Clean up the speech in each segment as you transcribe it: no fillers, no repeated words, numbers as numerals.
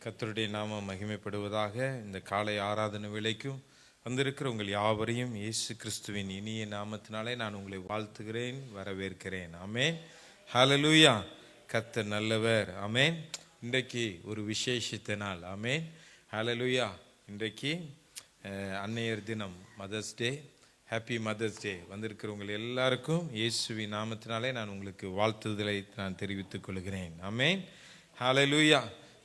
கர்த்தருடைய நாமம் மகிமைப்படுவதாக. இந்த காலை ஆராதனை வேளைக்கும் வந்திருக்கிற உங்கள் யாவரையும் இயேசு கிறிஸ்துவின் இனிய நாமத்தினாலே நான் உங்களை வாழ்த்துகிறேன், வரவேற்கிறேன். ஆமென். ஹல்லேலூயா. கர்த்தர் நல்லவர். ஆமென். இன்றைக்கு ஒரு விசேஷித்த நாள். ஆமென். ஹல்லேலூயா. இன்றைக்கு அன்னையர் தினம், மதர்ஸ் டே. ஹாப்பி மதர்ஸ் டே. வந்திருக்கிறவங்க எல்லாருக்கும் இயேசுவின் நாமத்தினாலே நான் உங்களுக்கு வாழ்த்துதலை நான் தெரிவித்துக் கொள்கிறேன். ஆமென். ஹல்லேலூயா.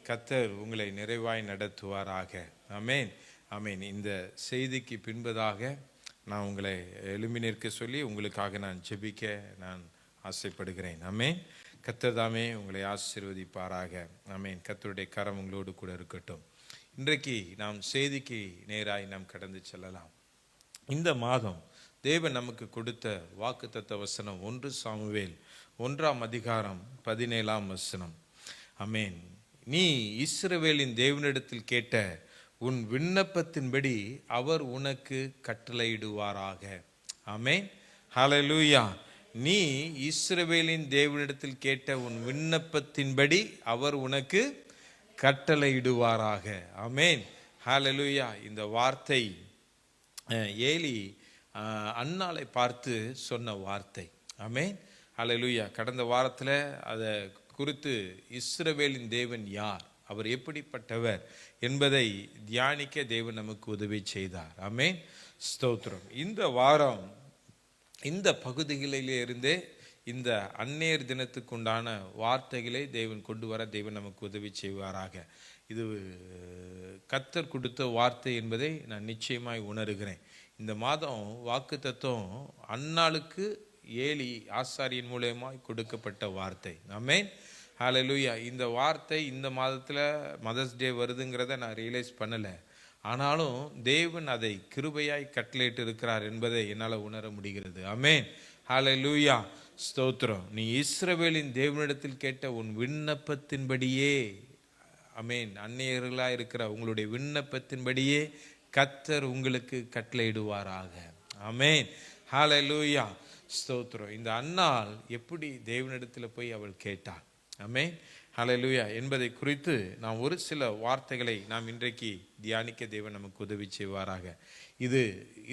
கர்த்தர் உங்களை நிறைவாய் நடத்துவாராக. ஆமென். ஆமென். இந்த செய்திக்கு பின்பதாக நான் உங்களை எழும்பி நிற்க சொல்லி உங்களுக்காக நான் ஜெபிக்க நான் ஆசைப்படுகிறேன். ஆமென். கர்த்தர் தாமே உங்களை ஆசீர்வதிப்பாராக. ஆமென். கர்த்தருடைய கரம் உங்களோடு கூட இருக்கட்டும். இன்றைக்கு நாம் செய்திக்கு நேராய் நாம் கடந்து செல்லலாம். இந்த மாதம் தேவன் நமக்கு கொடுத்த வாக்குத்தத்த வசனம் 1 சாமுவேல் 1:17. ஆமென். நீ இஸ்ரவேலின் தேவனிடத்தில் கேட்ட உன் விண்ணப்பத்தின்படி அவர் உனக்கு கட்டளையிடுவாராக. ஆமென். ஹல்லேலூயா. நீ இஸ்ரவேலின் தேவனிடத்தில் கேட்ட உன் விண்ணப்பத்தின்படி அவர் உனக்கு கட்டளையிடுவாராக. ஆமென். ஹல்லேலூயா. இந்த வார்த்தை ஏலி அன்னாளை பார்த்து சொன்ன வார்த்தை. ஆமென். ஹல்லேலூயா. கடந்த வாரத்தில் அதை குறித்து இஸ்ரவேலின் தேவன் யார், அவர் எப்படிப்பட்டவர் என்பதை தியானிக்க தேவன் நமக்கு உதவி செய்தார். ஆமென். ஸ்தோத்திரம். இந்த வாரம் இந்த பகுதிகளிலே இருந்தே இந்த அன்னையர் தினத்துக்குண்டான வார்த்தைகளை தேவன் கொண்டு வர தேவன் நமக்கு உதவி செய்வாராக. இது கர்த்தர் கொடுத்த வார்த்தை என்பதை நான் நிச்சயமாய் உணர்கிறேன். இந்த மாதம் வாக்கு தத்துவம் அன்னாளுக்கு ஏலி ஆசாரியன் மூலமாய் கொடுக்கப்பட்ட வார்த்தை. ஆமென். ஹல்லேலூயா. இந்த வார்த்தை இந்த மாதத்தில் மதர்ஸ் டே வருதுங்கிறத நான் ரியலைஸ் பண்ணலை. ஆனாலும் தேவன் அதை கிருபையாய் கட்டளையிட்டு இருக்கிறார் என்பதை என்னால் உணர முடிகிறது. ஆமென். ஹல்லேலூயா. ஸ்தோத்திரம். நீ இஸ்ரவேலின் தேவனிடத்தில் கேட்ட உன் விண்ணப்பத்தின்படியே, ஆமென், அந்நியர்களாக இருக்கிற உங்களுடைய விண்ணப்பத்தின்படியே கர்த்தர் உங்களுக்கு கட்டளையிடுவாராக. ஆமென். ஹல்லேலூயா. ஸ்தோத்திரம். இந்த அன்னாள் எப்படி தேவனிடத்தில் போய் அவள் கேட்டாள், ஆமென், ஹல்லேலூயா, என்பதை குறித்து நாம் ஒரு சில வார்த்தைகளை நாம் இன்றைக்கு தியானிக்க தேவன் நமக்கு உதவி செய்வாராக. இது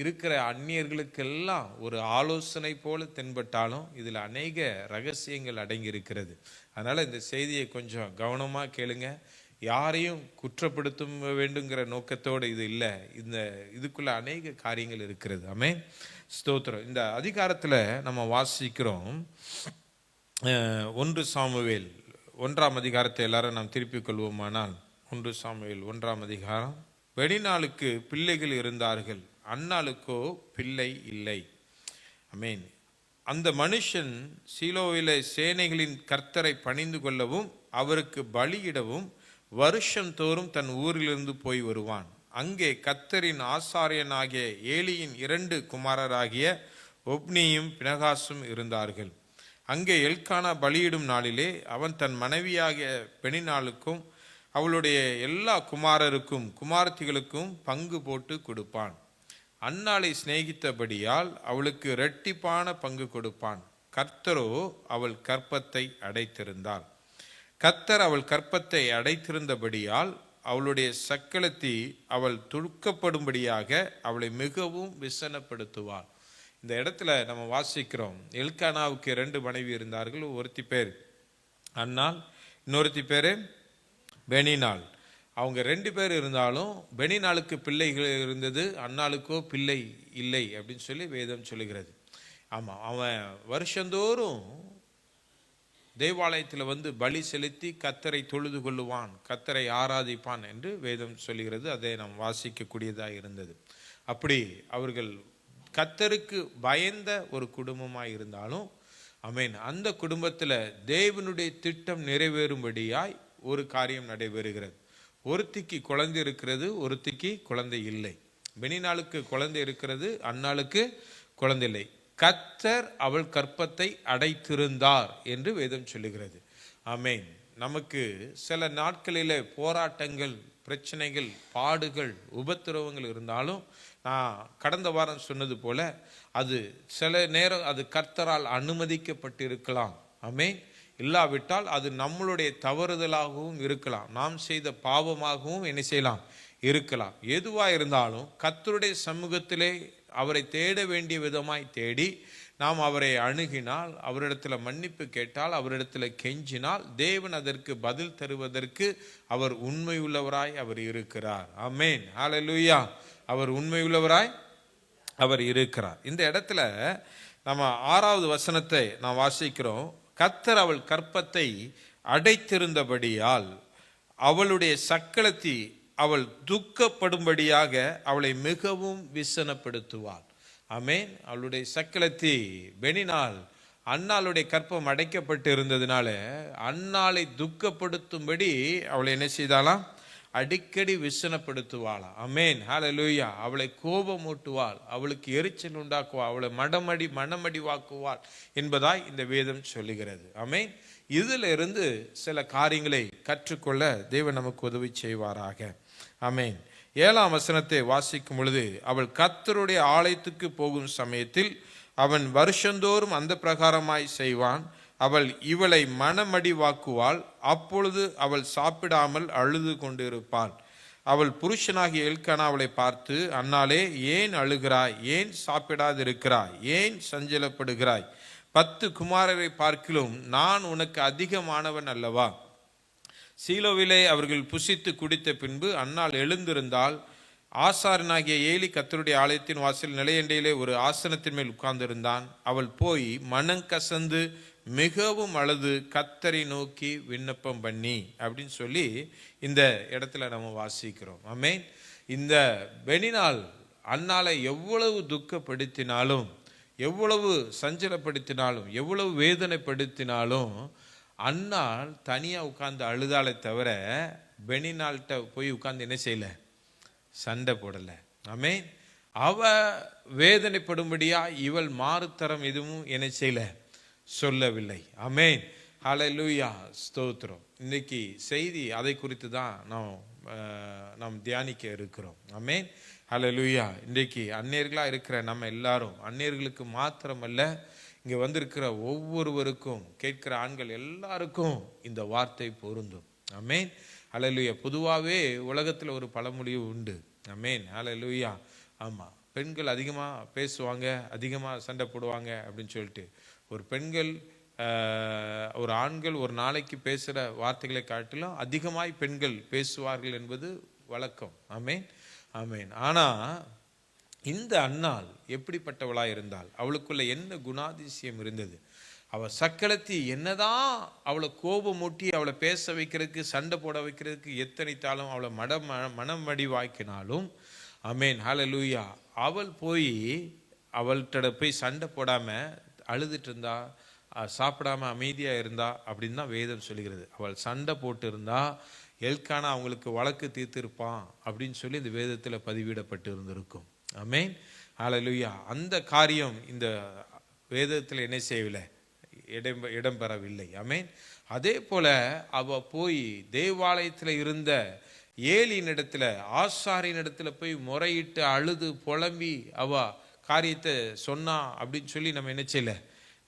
இருக்கிற அந்நியர்களுக்கெல்லாம் ஒரு ஆலோசனை போல தென்பட்டாலும் இதில் அநேக ரகசியங்கள் அடங்கி இருக்கிறது. அதனால் இந்த செய்தியை கொஞ்சம் கவனமாக கேளுங்க. யாரையும் குற்றப்படுத்த வேண்டுங்கிற நோக்கத்தோடு இது இல்லை. இதுக்குள்ள அநேக காரியங்கள் இருக்கிறது. ஆமென். ஸ்தோத்திரம். இந்த அதிகாரத்தில் நம்ம வாசிக்கிறோம் 1 சாமுவேல் 1 எல்லாரும் நாம் திருப்பிக் கொள்வோமானால் 1 சாமுவேல் 1. வெளிநாளுக்கு பிள்ளைகள் இருந்தார்கள், அன்னாளுக்கோ பிள்ளை இல்லை. ஆமென். அந்த மனுஷன் சீலோவிலே சேனைகளின் கர்த்தரை பணிந்து கொள்ளவும் அவருக்கு பலியிடவும் வருஷந்தோறும் தன் ஊரிலிருந்து போய் வருவான். அங்கே கர்த்தரின் ஆசாரியனாகிய ஏலியின் 2 குமாரராகிய ஒப்னியும் பினகாசும் இருந்தார்கள். அங்கே எல்கானா பலியிடும் நாளிலே அவன் தன் மனைவியாகிய பெனினாளுக்கும் அவளுடைய எல்லா குமாரருக்கும் குமாரத்திகளுக்கும் பங்கு போட்டு கொடுப்பான். அன்னாளை சிநேகித்தபடியால் அவளுக்கு இரட்டிப்பான பங்கு கொடுப்பான். கர்த்தரோ அவள் கற்பத்தை அடைத்திருந்தாள். கர்த்தர் அவள் கற்பத்தை அடைத்திருந்தபடியால் அவளுடைய சக்களத்தி அவள் துடுக்கப்படும்படியாக அவளை மிகவும் விசனப்படுத்துவாள். இந்த இடத்துல நம்ம வாசிக்கிறோம், எல்கானாவுக்கு 2 மனைவி இருந்தார்கள். ஒருத்தி பேர் அன்னாள், இன்னொருத்தி பேர் பெனினாள். அவங்க 2 பேர் இருந்தாலும் பெனினாளுக்கு பிள்ளைகள் இருந்தது, அன்னாளுக்கோ பிள்ளை இல்லை அப்படின்னு சொல்லி வேதம் சொல்லுகிறது. ஆமாம், அவன் வருஷந்தோறும் தேவாலயத்தில் வந்து பலி செலுத்தி கர்த்தரை தொழுது கொள்ளுவான், கர்த்தரை ஆராதிப்பான் என்று வேதம் சொல்லுகிறது. அதை நாம் வாசிக்கக்கூடியதாக இருந்தது. அப்படி அவர்கள் கர்த்தருக்கு பயந்த ஒரு குடும்பமாய் இருந்தாலும், ஆமென், அந்த குடும்பத்தில் தேவனுடைய திட்டம் நிறைவேறும்படியாய் ஒரு காரியம் நடைபெறுகிறது. ஒருத்திக்கு குழந்தை இருக்கிறது, ஒருத்திக்கு குழந்தை இல்லை. பெனினாளுக்கு குழந்தை இருக்கிறது, அன்னாளுக்கு குழந்தை இல்லை. கர்த்தர் அவள் கற்பத்தை அடைத்திருந்தார் என்று வேதம் சொல்லுகிறது. ஆமென். நமக்கு சில நாட்களிலே போராட்டங்கள், பிரச்சனைகள், பாடுகள், உபத்திரவங்கள் இருந்தாலும் நான் கடந்த வாரம் சொன்னது போல அது சில நேரம் அது கர்த்தரால் அனுமதிக்கப்பட்டிருக்கலாம். ஆமென். இல்லாவிட்டால் அது நம்மளுடைய தவறுதலாகவும் இருக்கலாம், நாம் செய்த பாவமாகவும் என்ன செய்யலாம் இருக்கலாம். எதுவாக இருந்தாலும் கர்த்தருடைய சமூகத்திலே அவரை தேட வேண்டிய விதமாய் தேடி நாம் அவரை அணுகினால், அவரிடத்தில் மன்னிப்பு கேட்டால், அவரிடத்தில் கெஞ்சினால், தேவன் அதற்கு பதில் தருவதற்கு அவர் உண்மையுள்ளவராய் அவர் இருக்கிறார். ஆமென், ஹல்லேலூயா. அவர் உண்மையுள்ளவராய் அவர் இருக்கிறார். இந்த இடத்துல நம்ம 6வது வசனத்தை நாம் வாசிக்கிறோம். கர்த்தர் அவள் கற்பத்தை அடைத்திருந்தபடியால் அவளுடைய சக்களத்தி அவள் துக்கப்படும்படியாக அவளை மிகவும் விசனப்படுத்துவாள். ஆமென். அவளுடைய சக்களத்தி பெனினாள் அன்னாளுடைய கற்பம் அடைக்கப்பட்டு இருந்ததுனால அன்னாளை துக்கப்படுத்தும்படி அவளை என்ன செய்தாலாம், அடிக்கடி விசனப்படுத்துவாளாம். ஆமென், ஹல்லேலூயா. அவளை கோபமூட்டுவாள், அவளுக்கு எரிச்சல் உண்டாக்குவாள், அவளை மனமடிவாக்குவாள் என்பதாய் இந்த வேதம் சொல்லுகிறது. ஆமென். இதுல இருந்து சில காரியங்களை கற்றுக்கொள்ள தேவன் நமக்கு உதவி செய்வாராக. ஆமென். 7ஆம் வசனத்தை வாசிக்கும் பொழுது, அவள் கர்த்தருடைய ஆலயத்துக்கு போகும் சமயத்தில் அவன் வருஷந்தோறும் அந்த பிரகாரமாய் செய்வான். அவள் இவளை மனமடிவாக்குவாள். அப்பொழுது அவள் சாப்பிடாமல் அழுது கொண்டிருப்பாள். அவள் புருஷனாகிய எல்கானா அவளை பார்த்து, அன்னாளே, ஏன் அழுகிறாய்? ஏன் சாப்பிடாதிருக்கிறாய்? ஏன் சஞ்சலப்படுகிறாய்? 10 குமாரரை பார்க்கிலும் நான் உனக்கு அதிகமானவன் அல்லவா? சீலோவிலே அவர்கள் புசித்து குடித்த பின்பு அன்னாள் எழுந்திருந்தால், ஆசாரனாகிய ஏலி கர்த்தருடைய ஆலயத்தின் வாசல் நிலையண்டையிலே ஒரு ஆசனத்தின் மேல் உட்கார்ந்திருந்தான். அவள் போய் மனங்கசந்து மிகவும் அழுது கர்த்தரை நோக்கி விண்ணப்பம் பண்ணி அப்படின்னு சொல்லி இந்த இடத்துல நம்ம வாசிக்கிறோம். ஆமென். இந்த பெனினாள் அன்னாளை எவ்வளவு துக்கப்படுத்தினாலும், எவ்வளவு சஞ்சலப்படுத்தினாலும், எவ்வளவு வேதனைப்படுத்தினாலும் அன்னாள் தனியா உட்கார்ந்து அழுதாலே தவிர பெனினாள்கிட்ட போய் உட்கார்ந்து என்ன செய்யல, சண்டை போடல. ஆமென். அவ வேதனைப்படும்படியா இவள் மாறுத்தரம் எதுவும் என்ன செய்யல, சொல்லவில்லை. ஆமென், ஹல்லேலூயா, ஸ்தோத்திரம். இன்னைக்கு செய்தி அதை குறித்து தான் நாம் தியானிக்க இருக்கிறோம். ஆமென், ஹல்லேலூயா. இன்றைக்கு அந்நியர்களா இருக்கிற நம்ம எல்லாரும், அந்நியர்களுக்கு மாத்திரமல்ல, இங்க வந்திருக்கிற ஒவ்வொருவருக்கும், கேட்கிற ஆண்கள் எல்லாருக்கும் இந்த வார்த்தை பொருந்தும். ஆமென், ஹல்லேலூயா. பொதுவாகவே உலகத்தில் ஒரு பழமொழி உண்டு. ஆமென், ஹல்லேலூயா. ஆமா, பெண்கள் அதிகமா பேசுவாங்க, அதிகமா சண்டை போடுவாங்க அப்படின்னு சொல்லிட்டு, ஒரு பெண்கள் ஒரு ஆண்கள் ஒரு நாளைக்கு பேசுகிற வார்த்தைகளை காட்டிலும் அதிகமாய் பெண்கள் பேசுவார்கள் என்பது வழக்கம். ஆமென், ஆமென். ஆனா இந்த அன்னாள் எப்படிப்பட்டவளா இருந்தால், அவளுக்குள்ள என்ன குணாதிசயம் இருந்தது? அவள் சக்களத்தி என்னதான் அவளை கோபமூட்டி அவளை பேச வைக்கிறதுக்கு, சண்டை போட வைக்கிறதுக்கு எத்தனைத்தாலும், அவளை மனமடிவாக்கினாலும், ஆமென், ஹல்லேலூயா, அவள் போய் அவள்கிட்ட போய் சண்டை போடாம அழுதுட்டு இருந்தா, சாப்பிடாம அமைதியா இருந்தா அப்படின்னு தான் வேதம் சொல்லுகிறது. அவள் சண்டை போட்டு இருந்தா எல்கானா அவங்களுக்கு வழக்கு தீர்த்திருப்பான் அப்படின்னு சொல்லி இந்த வேதத்துல பதிவிடப்பட்டு இருந்திருக்கும். ஆமென், ஹல்லேலூயா. அந்த காரியம் இந்த வேதத்தில் என்ன செய்யவில்லை, இடம்பெறவில்லை. ஆமென். அதே போல அவ போய் தேவாலயத்தில் இருந்த ஏலியின் இடத்துல, ஆசாரியின் இடத்துல போய் முறையிட்டு அழுது புலம்பி அவ காரியத்தை சொன்னா அப்படின்னு சொல்லி நம்ம என்ன செய்யல,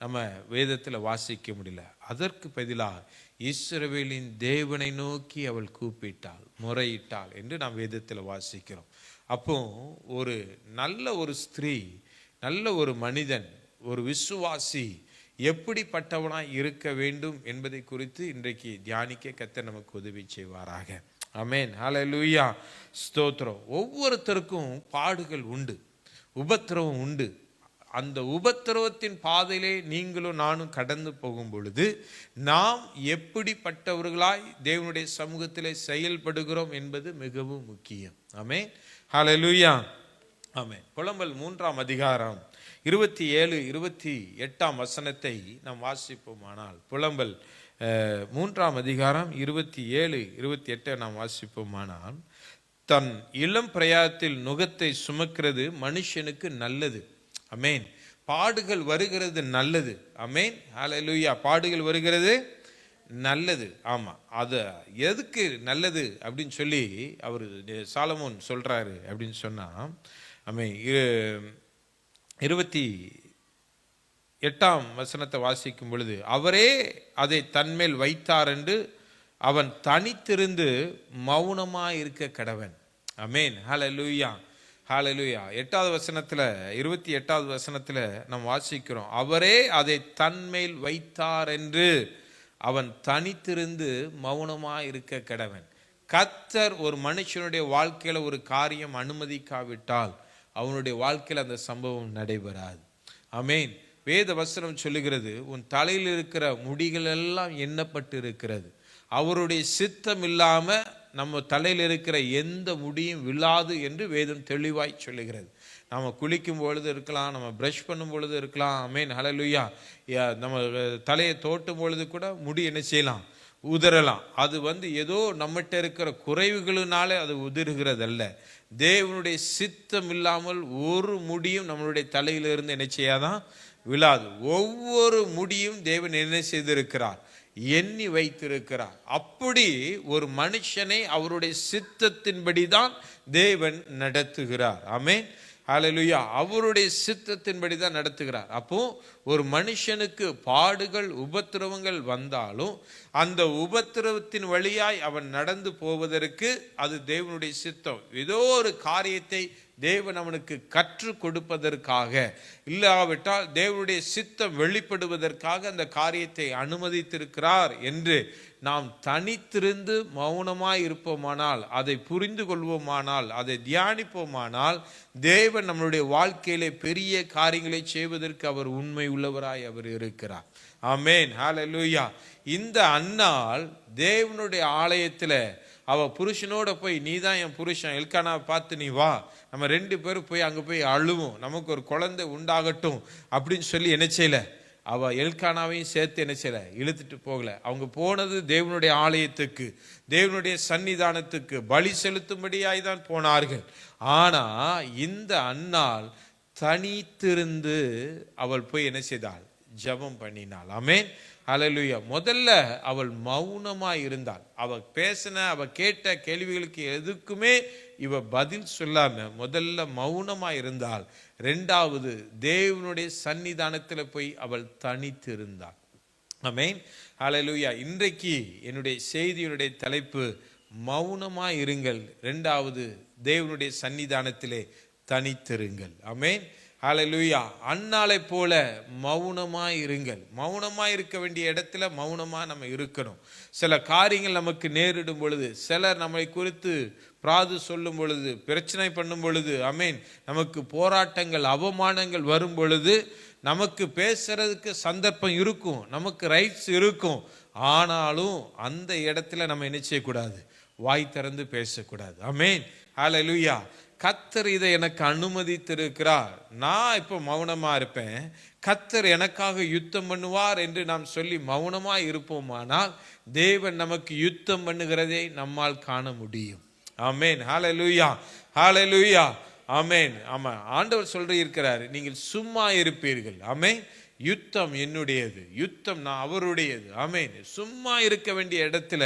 நம்ம வேதத்துல வாசிக்க முடியல. அதற்கு பதிலாக இஸ்ரவேலின் தேவனை நோக்கி அவள் கூப்பிட்டாள், முறையிட்டாள் என்று நாம் வேதத்தில் வாசிக்கிறோம். அப்போ ஒரு நல்ல ஒரு ஸ்திரீ, நல்ல ஒரு மனிதன், ஒரு விசுவாசி எப்படிப்பட்டவனாய் இருக்க வேண்டும் என்பதை குறித்து இன்றைக்கு தியானிக்க கர்த்தர் நமக்கு உதவி செய்வாராக. ஆமென், ஹல்லேலூயா, ஸ்தோத்திரம். ஒவ்வொருத்தருக்கும் பாடுகள் உண்டு, உபத்திரவம் உண்டு. அந்த உபத்திரவத்தின் பாதையிலே நீங்களும் நானும் கடந்து போகும் பொழுது நாம் எப்படிப்பட்டவர்களாய் தேவனுடைய சமூகத்திலே செயல்படுகிறோம் என்பது மிகவும் முக்கியம். ஆமென், ஹல்லேலூயா, ஆமென். புலம்பல் 3ஆம் அதிகாரம் 27, 28ஆம் வசனத்தை நாம் வாசிப்போமானால், புலம்பல் 3ஆம் அதிகாரம் 27, 28 நாம் வாசிப்போமானால், தன் இளம் பிரயாத்தில் நுகத்தை சுமக்கிறது மனுஷனுக்கு நல்லது. ஆமென். பாடுகள் வருகிறது நல்லது. ஆமென், ஹல்லேலூயா. பாடுகள் வருகிறது நல்லது. ஆமா, அது எதுக்கு நல்லது அப்படின்னு சொல்லி அவர் சாலமோன் சொல்றாரு அப்படின்னு சொன்னா, ஆமென், 8ஆம் வசனத்தை வாசிக்கும் பொழுது, அவரே அதை தன்மேல் வைத்தார் என்று அவன் தனித்திருந்து மௌனமாய் இருக்க கடவன். ஆமென். ஹல்லேலூயா, ஹல்லேலூயா. 8வது வசனத்துல 28வது வசனத்துல நாம் வாசிக்கிறோம், அவரே அதை தன்மேல் வைத்தார் என்று அவன் தனித்திருந்து மௌனமாய் இருக்க கடவன். கர்த்தர் ஒரு மனுஷனுடைய வாழ்க்கையில ஒரு காரியம் அனுமதிக்காவிட்டால் அவனுடைய வாழ்க்கையில் அந்த சம்பவம் நடைபெறாது. ஆமென். வேத வசனம் சொல்லுகிறது, உன் தலையில் இருக்கிற முடிகள் எல்லாம் எண்ணப்பட்டு இருக்கிறது. அவருடைய சித்தம் இல்லாம நம்ம தலையில் இருக்கிற எந்த முடியும் விழாது என்று வேதம் தெளிவாய் சொல்லுகிறது. நம்ம குளிக்கும் பொழுது இருக்கலாம், நம்ம ப்ரஷ் பண்ணும் பொழுது இருக்கலாம். ஆமென், ஹல்லேலூயா. நம்ம தலையை தோட்டும் பொழுது கூட முடி என்ன செய்யலாம்? உதிரலாம். அது ஏதோ நம்மகிட்ட இருக்கிற குறைவுகளினாலே அது உதிர்கிறதல்ல. தேவனுடைய சித்தம் இல்லாமல் ஒரு முடியும் நம்மளுடைய தலையிலிருந்து என்ன செய்யாதான்? விழாது. ஒவ்வொரு முடியும் தேவன் என்ன செய்திருக்கிறார்? எண்ணி வைத்திருக்கிறார். அப்படி ஒரு மனுஷனை அவருடைய சித்தத்தின்படிதான் தேவன் நடத்துகிறார். ஆமென், ஹல்லேலூயா. அவருடைய சித்தத்தின்படி தான் நடத்துகிறார். அப்போ ஒரு மனுஷனுக்கு பாடுகள் உபத்திரவங்கள் வந்தாலும் அந்த உபத்திரவத்தின் வழியாய் அவன் நடந்து போவதற்கு அது தேவனுடைய சித்தம். ஏதோ ஒரு காரியத்தை தேவன் அவனுக்கு கற்றுக் கொடுப்பதற்காக, இல்லாவிட்டால் தேவனுடைய சித்தம் வெளிப்படுவதற்காக அந்த காரியத்தை அனுமதித்திருக்கிறார் என்று நாம் தனித்திருந்து மௌனமாய் இருப்போமானால், அதை புரிந்து கொள்வோமானால், அதை தியானிப்போமானால், தேவன் நம்மளுடைய வாழ்க்கையிலே பெரிய காரியங்களை செய்வதற்கு அவர் உண்மை உள்ளவராய் அவர் இருக்கிறார். ஆமென், ஹல்லேலூயா. இந்த அன்னாள் தேவனுடைய ஆலயத்தில் அவ புருஷனோட போய், நீ தான் என் புருஷன், எல்கானாவை பார்த்து நீ வா, நம்ம 2 பேரும் போய் அங்கே போய் அழுவோம், நமக்கு ஒரு குழந்தை உண்டாகட்டும் அப்படின்னு சொல்லி என்ன செய்யல? அவ எல்கானாவையும் சேர்த்து என்ன செய்யல? இழுத்துட்டு போகல. அவங்க போனது தேவனுடைய ஆலயத்துக்கு, தேவனுடைய சன்னிதானத்துக்கு பலி செலுத்தும்படியாய் தான் போனார்கள். ஆனா இந்த அன்னாள் தனித்திருந்து அவள் போய் என்ன செய்தாள்? ஜெபம் பண்ணினாள். ஆமென், ஹல்லேலூயா. முதல்ல அவள் மௌனமாய் இருந்தாள். அவ பேசின, அவ கேட்ட கேள்விகளுக்கு எதுக்குமே இவ பதில் சொல்லாம முதல்ல மௌனமாய் இருந்தாள். 2வது தேவனுடைய சன்னிதானத்தில் போய் அவள் தனித்திருந்தாள். ஆமென், ஹல்லேலூயா. இன்றைக்கு என்னுடைய செய்தியினுடைய தலைப்பு மௌனமாய் இருங்கள், 2வது தேவனுடைய சன்னிதானத்திலே தனித்திருங்கள். ஆமென், ஹல்லேலூயா. அன்னாளை போல மௌனமாய் இருங்கள். மௌனமாய் இருக்க வேண்டிய இடத்துல மௌனமா நம்ம இருக்கணும். சில காரியங்கள் நமக்கு நேரிடும் பொழுது, சிலர் நம்மை குறித்து பிராது சொல்லும் பொழுது, பிரச்சனை பண்ணும் பொழுது, ஆமென், நமக்கு போராட்டங்கள் அவமானங்கள் வரும் பொழுது நமக்கு பேசுறதுக்கு சந்தர்ப்பம் இருக்கும், நமக்கு ரைட்ஸ் இருக்கும். ஆனாலும் அந்த இடத்துல நம்ம என்ன செய்யக்கூடாது? வாய் திறந்து பேசக்கூடாது. ஆமென், ஹல்லேலூயா. கர்த்தர் இதை எனக்கு அனுமதித்திருக்கிறார், நான் இப்போ மௌனமா இருப்பேன், கர்த்தர் எனக்காக யுத்தம் பண்ணுவார் என்று நாம் சொல்லி மௌனமா இருப்போமானால் தேவன் நமக்கு யுத்தம் பண்ணுகிறதை நம்மால் காண முடியும். ஆமென், ஹல்லேலூயா, ஹல்லேலூயா. ஆமென். ஆமா, ஆண்டவர் இருக்கிறார், நீங்கள் சும்மா இருப்பீர்கள். ஆமென். யுத்தம் என்னுடையது, யுத்தம் நான் அவருடையது. ஆமென். சும்மா இருக்க வேண்டிய இடத்துல,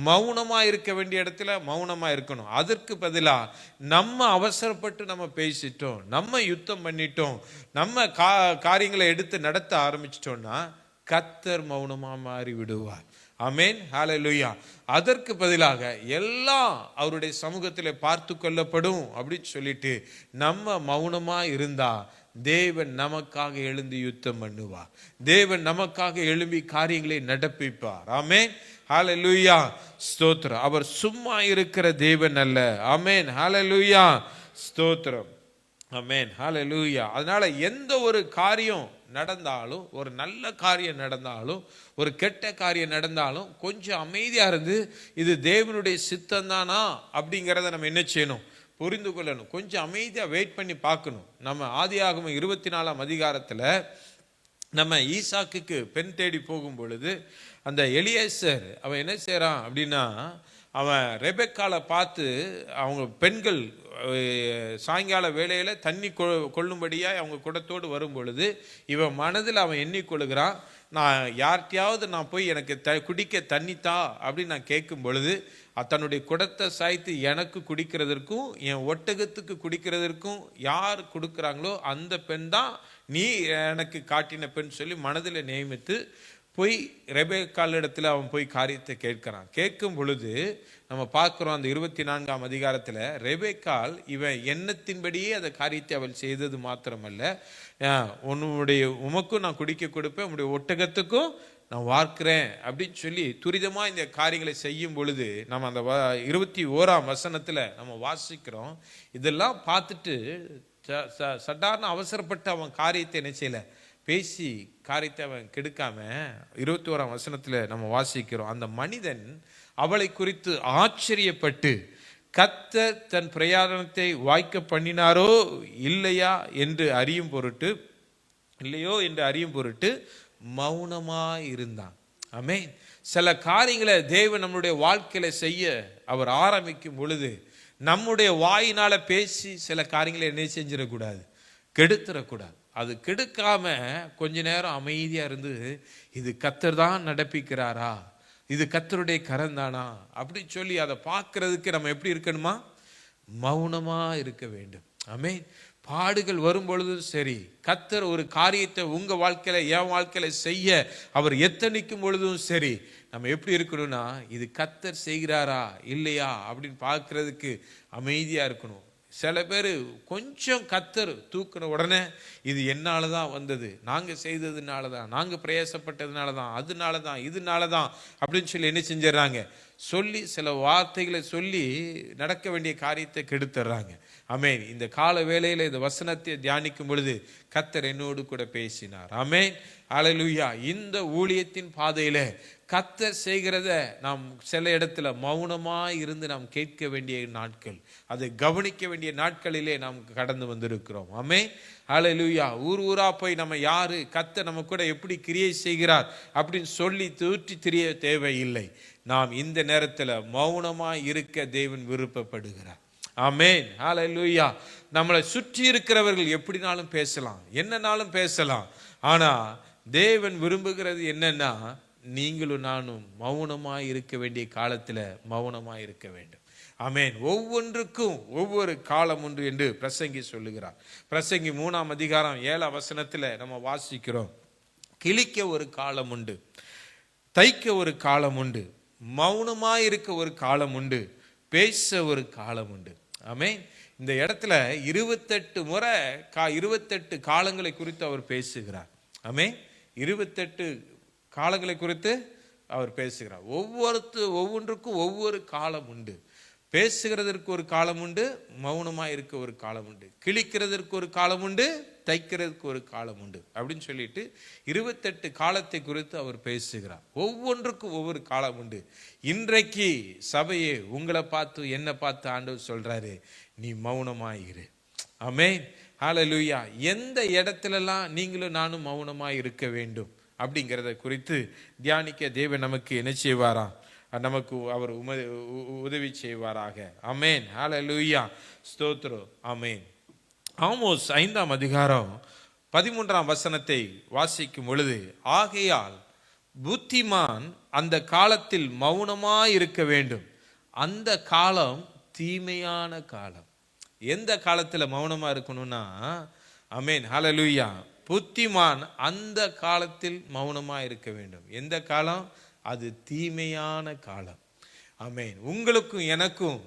மௌனமா இருக்க வேண்டிய இடத்துல மௌனமா இருக்கணும். அதற்கு பதிலா நம்ம அவசரப்பட்டு நம்ம பேசிட்டோம், நம்ம யுத்தம் பண்ணிட்டோம், நம்ம காரியங்களை எடுத்து நடத்த ஆரம்பிச்சிட்டோம்னா கர்த்தர் மௌனமா மாறி விடுவார். ஆமென், ஹல்லேலூயா. அதற்கு பதிலாக எல்லாம் அவருடைய சமூகத்தில் பார்த்து கொள்ளப்படும் அப்படின்னு சொல்லிட்டு நம்ம மௌனமா இருந்தா தேவன் நமக்காக எழுந்து யுத்தம் பண்ணுவார். தேவன் நமக்காக எழும்பி காரியங்களை நடப்பிப்பார். ஆமென், ஹல்லேலூயா, ஸ்தோத்திரம். அவர் சும்மா இருக்கிற தேவன் அல்ல. ஆமென், ஹல்லேலூயா, ஸ்தோத்திரம். ஆமென், ஹல்லேலூயா. அதனால எந்த ஒரு காரியம் நடந்தாலும், ஒரு நல்ல காரியம் நடந்தாலும், ஒரு கெட்ட காரியம் நடந்தாலும் கொஞ்சம் அமைதியா இருந்து இது தேவனுடைய சித்தம் தானா அப்படிங்கிறத நம்ம என்ன செய்யணும்? புரிந்து கொள்ளணும். கொஞ்சம் அமைதியாக வெயிட் பண்ணி பார்க்கணும். நம்ம ஆதியாகமம் 24ஆம் அதிகாரத்தில் நம்ம ஈசாக்குக்கு பெண் தேடி போகும் பொழுது அந்த எலியேசர் அவன் என்ன செய்கிறான் அப்படின்னா, அவன் ரெபெக்காலை பார்த்து அவங்க பெண்கள் சாயங்கால வேளையில் தண்ணி கொள்ளும்படியாக அவங்க குடத்தோடு வரும் பொழுது இவன் மனதில் அவன் எண்ணிக்கொள்கிறான், நான் யார்கிட்டையாவது நான் போய் எனக்கு குடிக்க தண்ணி தா அப்படின்னு நான் கேட்கும் பொழுது தன்னுடைய குடத்தை சாய்த்து எனக்கு குடிக்கிறதற்கும் என் ஒட்டகத்துக்கு குடிக்கிறதற்கும் யார் கொடுக்குறாங்களோ அந்த பெண் தான் நீ எனக்கு காட்டின பெண் சொல்லி மனதில் நியமித்து போய் ரெபெக்காள் இடத்துல அவன் போய் காரியத்தை கேட்கிறான். கேட்கும் பொழுது நம்ம பார்க்குறோம் அந்த 24ஆம் அதிகாரத்தில் ரெபெக்காள் இவன் எண்ணத்தின்படியே அந்த காரியத்தை அவள் செய்தது மாத்திரமல்ல, உமக்கும் நான் குடிக்க கொடுப்பேன், உன்னுடைய ஒட்டகத்துக்கும் நான் வார்க்கிறேன் அப்படின்னு சொல்லி துரிதமாக இந்த காரியங்களை செய்யும் பொழுது நம்ம அந்த 21ஆம் வசனத்தில் நம்ம வாசிக்கிறோம். இதெல்லாம் பார்த்துட்டு சடார்னு அவசரப்பட்டு அவன் காரியத்தை என்ன செய்யலை, பேசி காரியத்தை அவன் கெடுக்காம 21ஆம் வசனத்தில் நம்ம வாசிக்கிறோம். அந்த மனிதன் அவளை குறித்து ஆச்சரியப்பட்டு கர்த்தர் தன் பிரயாணத்தை வாய்க்க பண்ணினாரோ இல்லையோ என்று அறியும் பொருட்டு மௌனமாய் இருந்தான். ஆமென். சில காரியங்களை தேவன் நம்முடைய வாழ்க்கையில செய்ய அவர் ஆரம்பிக்கும் பொழுது நம்முடைய வாயினால பேசி சில காரியங்களை என்ன செஞ்சிடக்கூடாது, கெடுத்துடக்கூடாது. அது கெடுக்காம கொஞ்ச நேரம் அமைதியா இருந்து இது கர்த்தர் தான் நடப்பிக்கிறாரா, இது கர்த்தருடைய கரந்தானா அப்படின்னு சொல்லி அதை பார்க்கறதுக்கு நம்ம எப்படி இருக்கணுமா, மௌனமா இருக்க வேண்டும். ஆமென். பாடுகள் வரும் பொழுதும் சரி, கர்த்தர் ஒரு காரியத்தை உங்க வாழ்க்கையில என் வாழ்க்கையில செய்ய அவர் எத்தனைக்கும் பொழுதும் சரி, நம்ம எப்படி இருக்கணும்னா இது கர்த்தர் செய்கிறாரா இல்லையா அப்படின்னு பார்க்கறதுக்கு அமைதியா இருக்கணும். சில பேர் கொஞ்சம் கர்த்தர் தூக்கின உடனே இது என்னால தான் வந்தது, நாங்கள் செய்ததுனால தான், நாங்கள் பிரயாசப்பட்டதுனால தான், அதனால தான், இதனால தான் அப்படின்னு சொல்லி என்ன செஞ்சிடறாங்க, சொல்லி சில வார்த்தைகளை சொல்லி நடக்க வேண்டிய காரியத்தை கெடுத்துடுறாங்க. ஆமென். இந்த கால வேளையில் இந்த வசனத்தை தியானிக்கும் பொழுது கர்த்தர் என்னோடு கூட பேசினார். ஆமென். அல்லேலூயா. இந்த ஊழியத்தின் பாதையில கர்த்தர் செய்கிறத நாம் சில இடத்துல மௌனமா இருந்து நாம் கேட்க வேண்டிய நாட்கள், அதை கவனிக்க வேண்டிய நாட்களிலே நாம் கடந்து வந்திருக்கிறோம். ஆமென். அல்லேலூயா. ஊரா போய் நம்ம யாரு, கர்த்தர் நம்ம கூட எப்படி கிரியை செய்கிறார் அப்படின்னு சொல்லி தூற்றி திரிய தேவையில்லை. நாம் இந்த நேரத்துல மௌனமா இருக்க தேவன் விருப்பப்படுகிறார். ஆமென். ஹல்லேலூயா. நம்மளை சுற்றி இருக்கிறவர்கள் எப்படினாலும் பேசலாம், என்னன்னாலும் பேசலாம். ஆனா தேவன் விரும்புகிறது என்னன்னா நீங்களும் நானும் மௌனமா இருக்க வேண்டிய காலத்துல மௌனமா இருக்க வேண்டும். ஆமென். ஒவ்வொன்றுக்கும் ஒவ்வொரு காலம் உண்டு என்று பிரசங்கி சொல்லுகிறார். பிரசங்கி 3ஆம் அதிகாரம் 7ஆம் வசனத்துல நம்ம வாசிக்கிறோம், கிழிக்க ஒரு காலம் உண்டு, தைக்க ஒரு காலம் உண்டு, மௌனமா இருக்க ஒரு காலம் உண்டு, பேச ஒரு காலம் உண்டு. ஆமென். இந்த இடத்துல 28 முறை 28 காலங்களை குறித்து அவர் பேசுகிறார். ஆமென். 28 காலங்களை குறித்து அவர் பேசுகிறார். ஒவ்வொன்றுக்கும் ஒவ்வொரு காலம் உண்டு. பேசுகிறதற்கு ஒரு காலம் உண்டு, மௌனமா இருக்க ஒரு காலம் உண்டு, கிழிக்கிறதற்கு ஒரு காலம் உண்டு, தைக்கிறதுக்கு ஒரு காலம் உண்டு அப்படின்னு சொல்லிட்டு 28 காலத்தை குறித்து அவர் பேசுகிறார். ஒவ்வொன்றுக்கும் ஒவ்வொரு காலம் உண்டு. இன்றைக்கு சபையே உங்களை பார்த்து என்ன பார்த்து ஆண்டவர் சொல்றாரு, நீ மௌனமாயிரு. ஆமென். ஹல்லேலூயா. எந்த இடத்துலலாம் நீங்களும் நானும் மௌனமாய் இருக்க வேண்டும் அப்படிங்கிறத குறித்து தியானிக்க தேவன் நமக்கு என்ன செய்வாரா, நமக்கு அவர் உதவி செய்வாராக. ஆமென். ஹல்லேலூயா. ஸ்தோத்திரம். ஆமென். ஆமோஸ் 5ஆம் அதிகாரம் 13ஆம் வசனத்தை வாசிக்கும் பொழுது, ஆகையால் புத்திமான் அந்த காலத்தில் மௌனமாய் இருக்க வேண்டும். அந்த காலம் தீமையான காலம். எந்த காலத்துல மௌனமா இருக்கணும்னா, ஆமென். ஹல்லேலூயா. புத்திமான் அந்த காலத்தில் மௌனமா இருக்க வேண்டும். எந்த காலம்? அது தீமையான காலம். ஆமென். உங்களுக்கும் எனக்கும்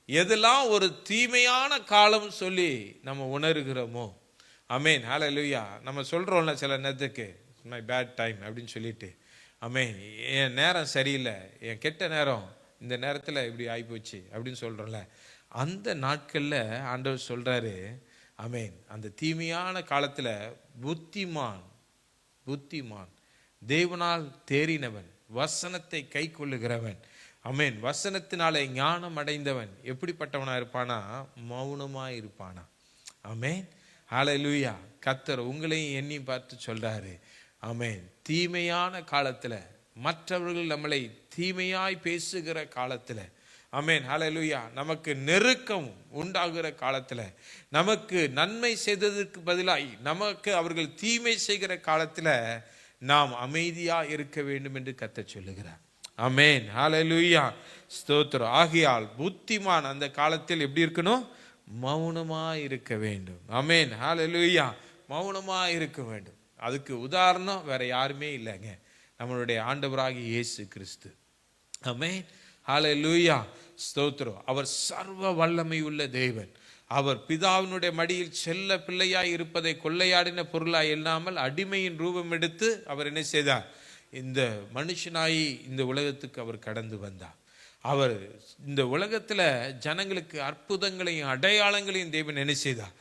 எதெல்லாம் ஒரு தீமையான காலம் சொல்லி நம்ம உணர்கிறோமோ, ஆமென். ஹல்லேலூயா. நம்ம சொல்றோம்ல சில நேரத்துக்கு மை பேட் டைம் அப்படின்னு சொல்லிட்டு, ஆமென், என் நேரம் சரியில்லை, என் கெட்ட நேரம், இந்த நேரத்தில் இப்படி ஆகிப்போச்சு அப்படின்னு சொல்றோம்ல, அந்த நாட்கள்ல ஆண்டவர் சொல்றாரு, ஆமென், அந்த தீமையான காலத்துல புத்திமான் தேவனால் தேறினவன், வசனத்தை கை கொள்ளுகிறவன், ஆமென், வசனத்தினாலே ஞானம் அடைந்தவன் எப்படிப்பட்டவனா இருப்பானா? மௌனமா இருப்பானா. ஆமென். ஹல்லேலூயா. கர்த்தர் உங்களையும் எண்ணியும் பார்த்து சொல்றாரு, ஆமென், தீமையான காலத்துல, மற்றவர்கள் நம்மளை தீமையாய் பேசுகிற காலத்துல, ஆமென், ஹல்லேலூயா. நமக்கு நெருக்கம் உண்டாகிற காலத்தில், நமக்கு நன்மை செய்ததற்கு பதிலாய் நமக்கு அவர்கள் தீமை செய்கிற காலத்தில் நாம் அமைதியா இருக்க வேண்டும் என்று கர்த்தர் சொல்லுகிறார். ஆமென், ஹல்லேலூயா, ஸ்தோத்திரம். ஆகையால் புத்திமான் அந்த காலத்தில் எப்படி இருக்கணும்? மௌனமா இருக்க வேண்டும். ஆமென், ஹல்லேலூயா, மௌனமா இருக்க வேண்டும். அதுக்கு உதாரணம் வேற யாருமே இல்லைங்க, நம்மளுடைய ஆண்டவராகிய இயேசு கிறிஸ்து. ஆமென், ஹல்லேலூயா, ஸ்தோத்திரம். அவர் சர்வ வல்லமை உள்ள தேவன். அவர் பிதாவினுடைய மடியில் செல்ல பிள்ளையாய் இருப்பதை கொள்ளையாடின பொருளாய் எண்ணாமல் அடிமையின் ரூபம் எடுத்து அவர் என்ன செய்தார்? இந்த மனுஷனாய் இந்த உலகத்துக்கு அவர் கடந்து வந்தார். அவர் இந்த உலகத்துல ஜனங்களுக்கு அற்புதங்களையும் அடையாளங்களையும் தேவன் என்ன செய்தார்?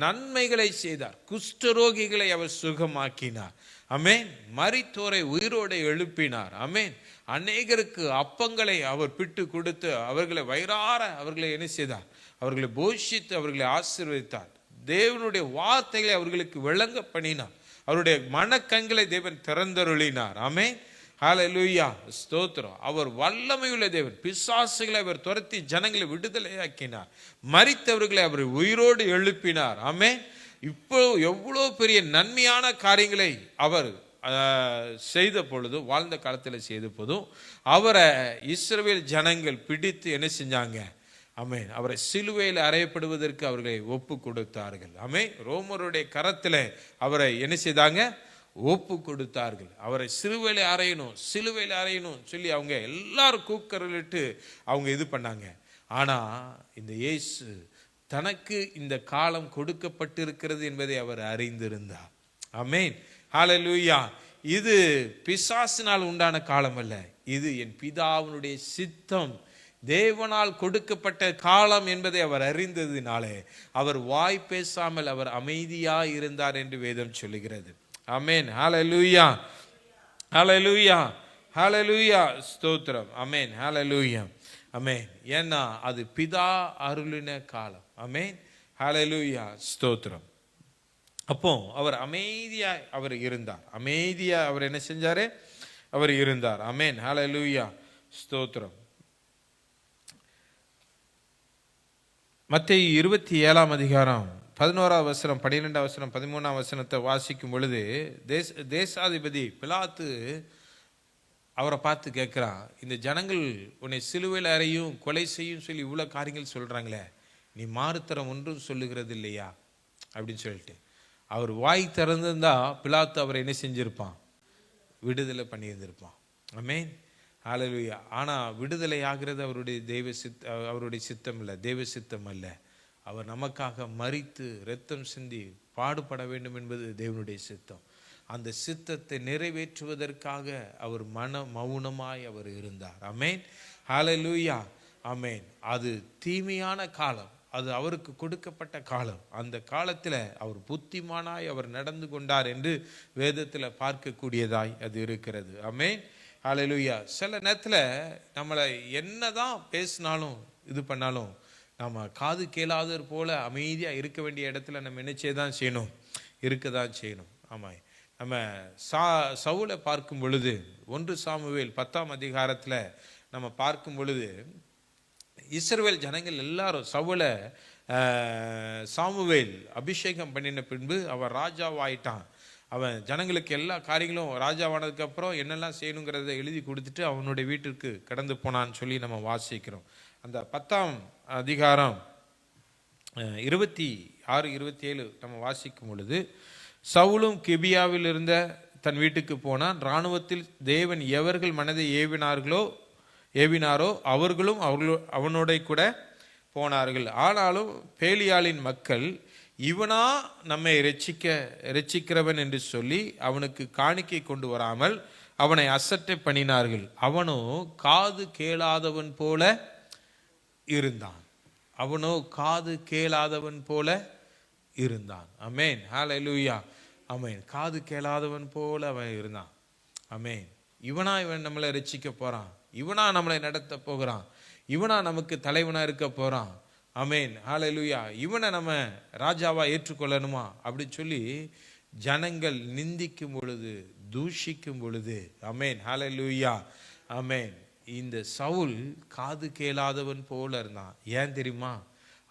நன்மைகளை செய்தார். குஷ்டரோகிகளை அவர் சுகமாக்கினார். ஆமென். மரித்தோரை உயிரோடு எழுப்பினார். ஆமென். அநேகருக்கு அப்பங்களை அவர் பிட்டு கொடுத்து அவர்களை வயிறார அவர்களை என்ன செய்தார்? அவர்களை போஷித்து அவர்களை ஆசீர்வதித்தார். தேவனுடைய வார்த்தைகளை அவர்களுக்கு விளங்க பண்ணினார். அவருடைய மனக்கண்களை தேவன் திறந்தருளினார். ஆமென், ஹல்லேலூயா, ஸ்தோத்திரம். அவர் வல்லமையுள்ள தேவன். பிசாசுகளை அவர் துரத்தி ஜனங்களை விடுதலையாக்கினார். மரித்தவர்களை அவர் உயிரோடு எழுப்பினார். ஆமென். இப்போ எவ்வளோ பெரிய நன்மையான காரியங்களை அவர் செய்த பொழுதும், வாழ்ந்த காலத்தில் செய்த போதும், அவரை இஸ்ரவேல் ஜனங்கள் பிடித்து என்ன செஞ்சாங்க? ஆமென், அவரை சிலுவையில் அறையப்படுவதற்கு அவர்களை ஒப்பு கொடுத்தார்கள். ஆமென். ரோமருடைய கரத்தில் அவரை என்ன செய்தாங்க? ஒப்பு கொடுத்தார்கள். அவரை சிலுவையில் அறையணும் சொல்லி அவங்க எல்லாரும் கூக்கரலிட்டு அவங்க இது பண்ணாங்க. ஆனா இந்த இயேசு தனக்கு இந்த காலம் கொடுக்கப்பட்டிருக்கிறது என்பதை அவர் அறிந்திருந்தார். ஆமென், ஹல்லேலூயா. இது பிசாசினால் உண்டான காலம் அல்ல, இது என் பிதாவினுடைய சித்தம், தேவனால் கொடுக்கப்பட்ட காலம் என்பதை அவர் அறிந்ததினாலே அவர் வாய் பேசாமல் அவர் அமைதியாய் இருந்தார் என்று வேதம் சொல்லுகிறது. ஆமென், ஹல்லேலூயா, ஹல்லேலூயா, ஹல்லேலூயா, ஸ்தோத்திரம். ஆமென், ஹல்லேலூயா, ஆமென். ஏன்னா அது பிதா அருளின காலம். ஆமென், ஹல்லேலூயா, ஸ்தோத்திரம். அப்போ அவர் அமைதியா அவர் இருந்தார். அமைதியா அவர் என்ன செஞ்சாரு? அவர் இருந்தார். ஆமென், ஹல்லேலூயா, ஸ்தோத்திரம். மத்தேயு 27 அதிகாரம் 11 வசனம், 12 வசனம், 13 வசனத்தை வாசிக்கும் பொழுது தேசாதிபதி பிலாத்து அவரை பார்த்து கேட்கிறான், இந்த ஜனங்கள் உன்னை சிலுவையில் அறையும் கொலை செய்யும் சொல்லி இவ்வளவு காரியங்கள் சொல்றாங்களே, நீ மாறுத்தரம் ஒன்றும் சொல்லுகிறது இல்லையா அப்படின்னு சொல்லிட்டு அவர் வாய் திறந்திருந்தா பிலாத்து அவரை என்ன செஞ்சிருப்பான்? விடுதலை பண்ணியிருந்திருப்பான். ஆமென், ஹல்லேலூயா. ஆனா விடுதலை ஆகிறது அவருடைய சித்தம் இல்லை, தெய்வ சித்தம் அல்ல. அவர் நமக்காக மரித்து இரத்தம் சிந்தி பாடுபட வேண்டும் என்பது தேவனுடைய சித்தம். அந்த சித்தத்தை நிறைவேற்றுவதற்காக அவர் மௌனமாய் அவர் இருந்தார். ஆமென், ஹல்லேலூயா, ஆமென். அது தீமையான காலம், அது அவருக்கு கொடுக்கப்பட்ட காலம். அந்த காலத்தில் அவர் புத்திமானாய் அவர் நடந்து கொண்டார் என்று வேதத்தில் பார்க்கக்கூடியதாய் அது இருக்கிறது. ஆமென், ஹல்லேலூயா. சில நேரத்தில் நம்மளை என்னதான் பேசினாலும் இது பண்ணாலும் நம்ம காது கேளாதவர் போல அமைதியாக இருக்க வேண்டிய இடத்துல நம்ம நினைச்சேதான் செய்யணும், இருக்க தான் செய்யணும். ஆமாம். நம்ம சவுலை பார்க்கும் பொழுது 1 சாமுவேல் 10 அதிகாரத்தில் நம்ம பார்க்கும் பொழுது இஸ்ரவேல் ஜனங்கள் எல்லாரும் சவுலை சாமுவேல் அபிஷேகம் பண்ணின பின்பு அவன் ராஜாவாயிட்டான். அவன் ஜனங்களுக்கு எல்லா காரியங்களும் ராஜாவானதுக்கு அப்புறம் என்னெல்லாம் செய்யணுங்கிறத எழுதி கொடுத்துட்டு அவனுடைய வீட்டிற்கு கடந்து போனான்னு சொல்லி நம்ம வாசிக்கிறோம். அந்த 10 அதிகாரம் 26, 27 நம்ம வாசிக்கும் பொழுது, சவுலும் கிபியாவில் இருந்த தன் வீட்டுக்கு போனான். இராணுவத்தில் தேவன் எவர்கள் மனதை ஏவினாரோ அவர்களும் அவனோட கூட போனார்கள். ஆனாலும் பேலியாளின் மக்கள் இவனா நம்மை இரட்சிக்கிறவன் என்று சொல்லி அவனுக்கு காணிக்கை கொண்டு வராமல் அவனை அசட்டை பண்ணினார்கள். அவனோ காது கேளாதவன் போல இருந்தான். ஆமென், ஹல்லேலூயா, ஆமென். காது கேளாதவன் போல அவன் இருந்தான். ஆமென். இவன் நம்மளை ரட்சிக்க போறான், இவனா நம்மளை நடத்த போகிறான், இவனா நமக்கு தலைவனா இருக்க போறான். ஆமென், ஹல்லேலூயா. இவனை நம்ம ராஜாவா ஏற்றுக்கொள்ளணுமா அப்படின்னு சொல்லி ஜனங்கள் நிந்திக்கும் பொழுது, தூஷிக்கும் பொழுது, ஆமென், ஹல்லேலூயா, ஆமென், இந்த சவுல் காது கேளாதவன் போல இருந்தான். ஏன் தெரியுமா?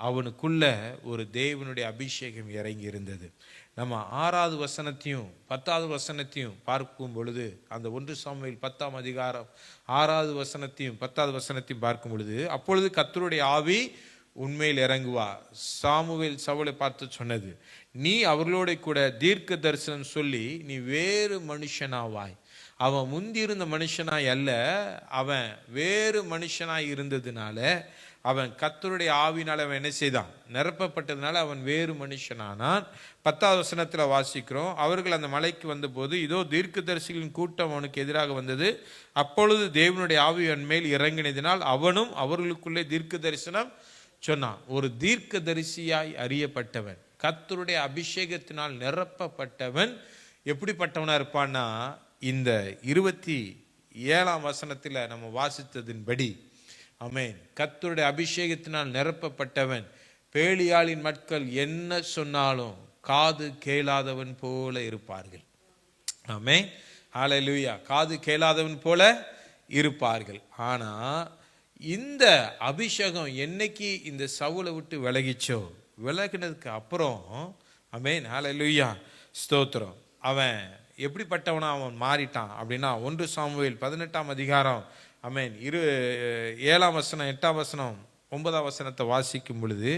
அவனுக்குள்ள ஒரு தேவனுடைய அபிஷேகம் இறங்கி இருந்தது. நம்ம 6வது வசனத்தையும் 10வது வசனத்தையும் பார்க்கும் பொழுது, அந்த 1 சாமுவேல் 10ஆம் அதிகாரம் 6வது வசனத்தையும் 10வது வசனத்தையும் பார்க்கும் பொழுது, அப்பொழுது கர்த்தருடைய ஆவி உண்மையில் இறங்குவா. சாமுவேல் சவுலை பார்த்து சொன்னது, நீ அவர்களோட கூட தீர்க்க தரிசனம் சொல்லி நீ வேறு மனுஷனாவாய். அவன் முந்தியிருந்த மனுஷனாய் அல்ல, அவன் வேறு மனுஷனாய் இருந்ததுனால, அவன் கர்த்தருடைய ஆவினால் அவன் என்ன செய்தான்? நிரப்பப்பட்டதுனால அவன் வேறு மனுஷனானான். 10வது வசனத்தில் வாசிக்கிறோம், அவர்கள் அந்த மலைக்கு வந்தபோது இதோ தீர்க்கதரிசிகளின் கூட்டம் அவனுக்கு எதிராக வந்தது. அப்பொழுது தேவனுடைய ஆவி அவன் மேல் இறங்கினதினால் அவனும் அவர்களுக்குள்ளே தீர்க்க தரிசனம் சொன்னான். ஒரு தீர்க்க தரிசியாய் அறியப்பட்டவன், கர்த்தருடைய அபிஷேகத்தினால் நிரப்பப்பட்டவன் எப்படிப்பட்டவனா இருப்பான்னா, இந்த 27ஆம் வசனத்தில் நம்ம வாசித்ததின்படி, ஆமென், கர்த்தருடைய அபிஷேகத்தினால் நிரப்பப்பட்டவன் பேலியாளின் மக்கள் என்ன சொன்னாலும் காது கேளாதவன் போல இருப்பார்கள். ஆமென், ஹல்லேலூயா. காது கேளாதவன் போல இருப்பார்கள். ஆனா இந்த அபிஷேகம் என்னைக்கு இந்த சவுலை விட்டு விலகிச்சோ, விலகினதுக்கு அப்புறம், ஆமென், ஹல்லேலூயா, ஸ்தோத்திரம், அவன் எப்படிப்பட்டவனா அவன் மாறிட்டான் அப்படின்னா, 1 சாமுவேல் 18ஆம் அதிகாரம், ஆமென், 7ஆம் வசனம் 8ஆம் வசனம் 9ஆம் வசனத்தை வாசிக்கும் பொழுது,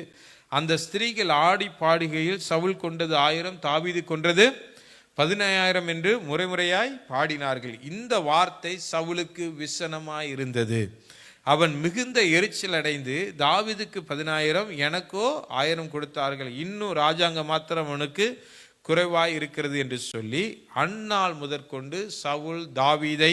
அந்த ஸ்திரீகள் ஆடி பாடுகையில் சவுல் கொண்டது 1000, தாவீது கொன்றது 15,000 என்று முறைமுறையாய் பாடினார்கள். இந்த வார்த்தை சவுலுக்கு விசனமாய் இருந்தது. அவன் மிகுந்த எரிச்சல் அடைந்து, தாவீதுக்கு 15,000, எனக்கோ 1000 கொடுத்தார்கள், இன்னும் ராஜாங்க மாத்திரம் அவனுக்கு குறைவாய் இருக்கிறது என்று சொல்லி, அந்நாள் முதற்கொண்டு சவுல் தாவீதை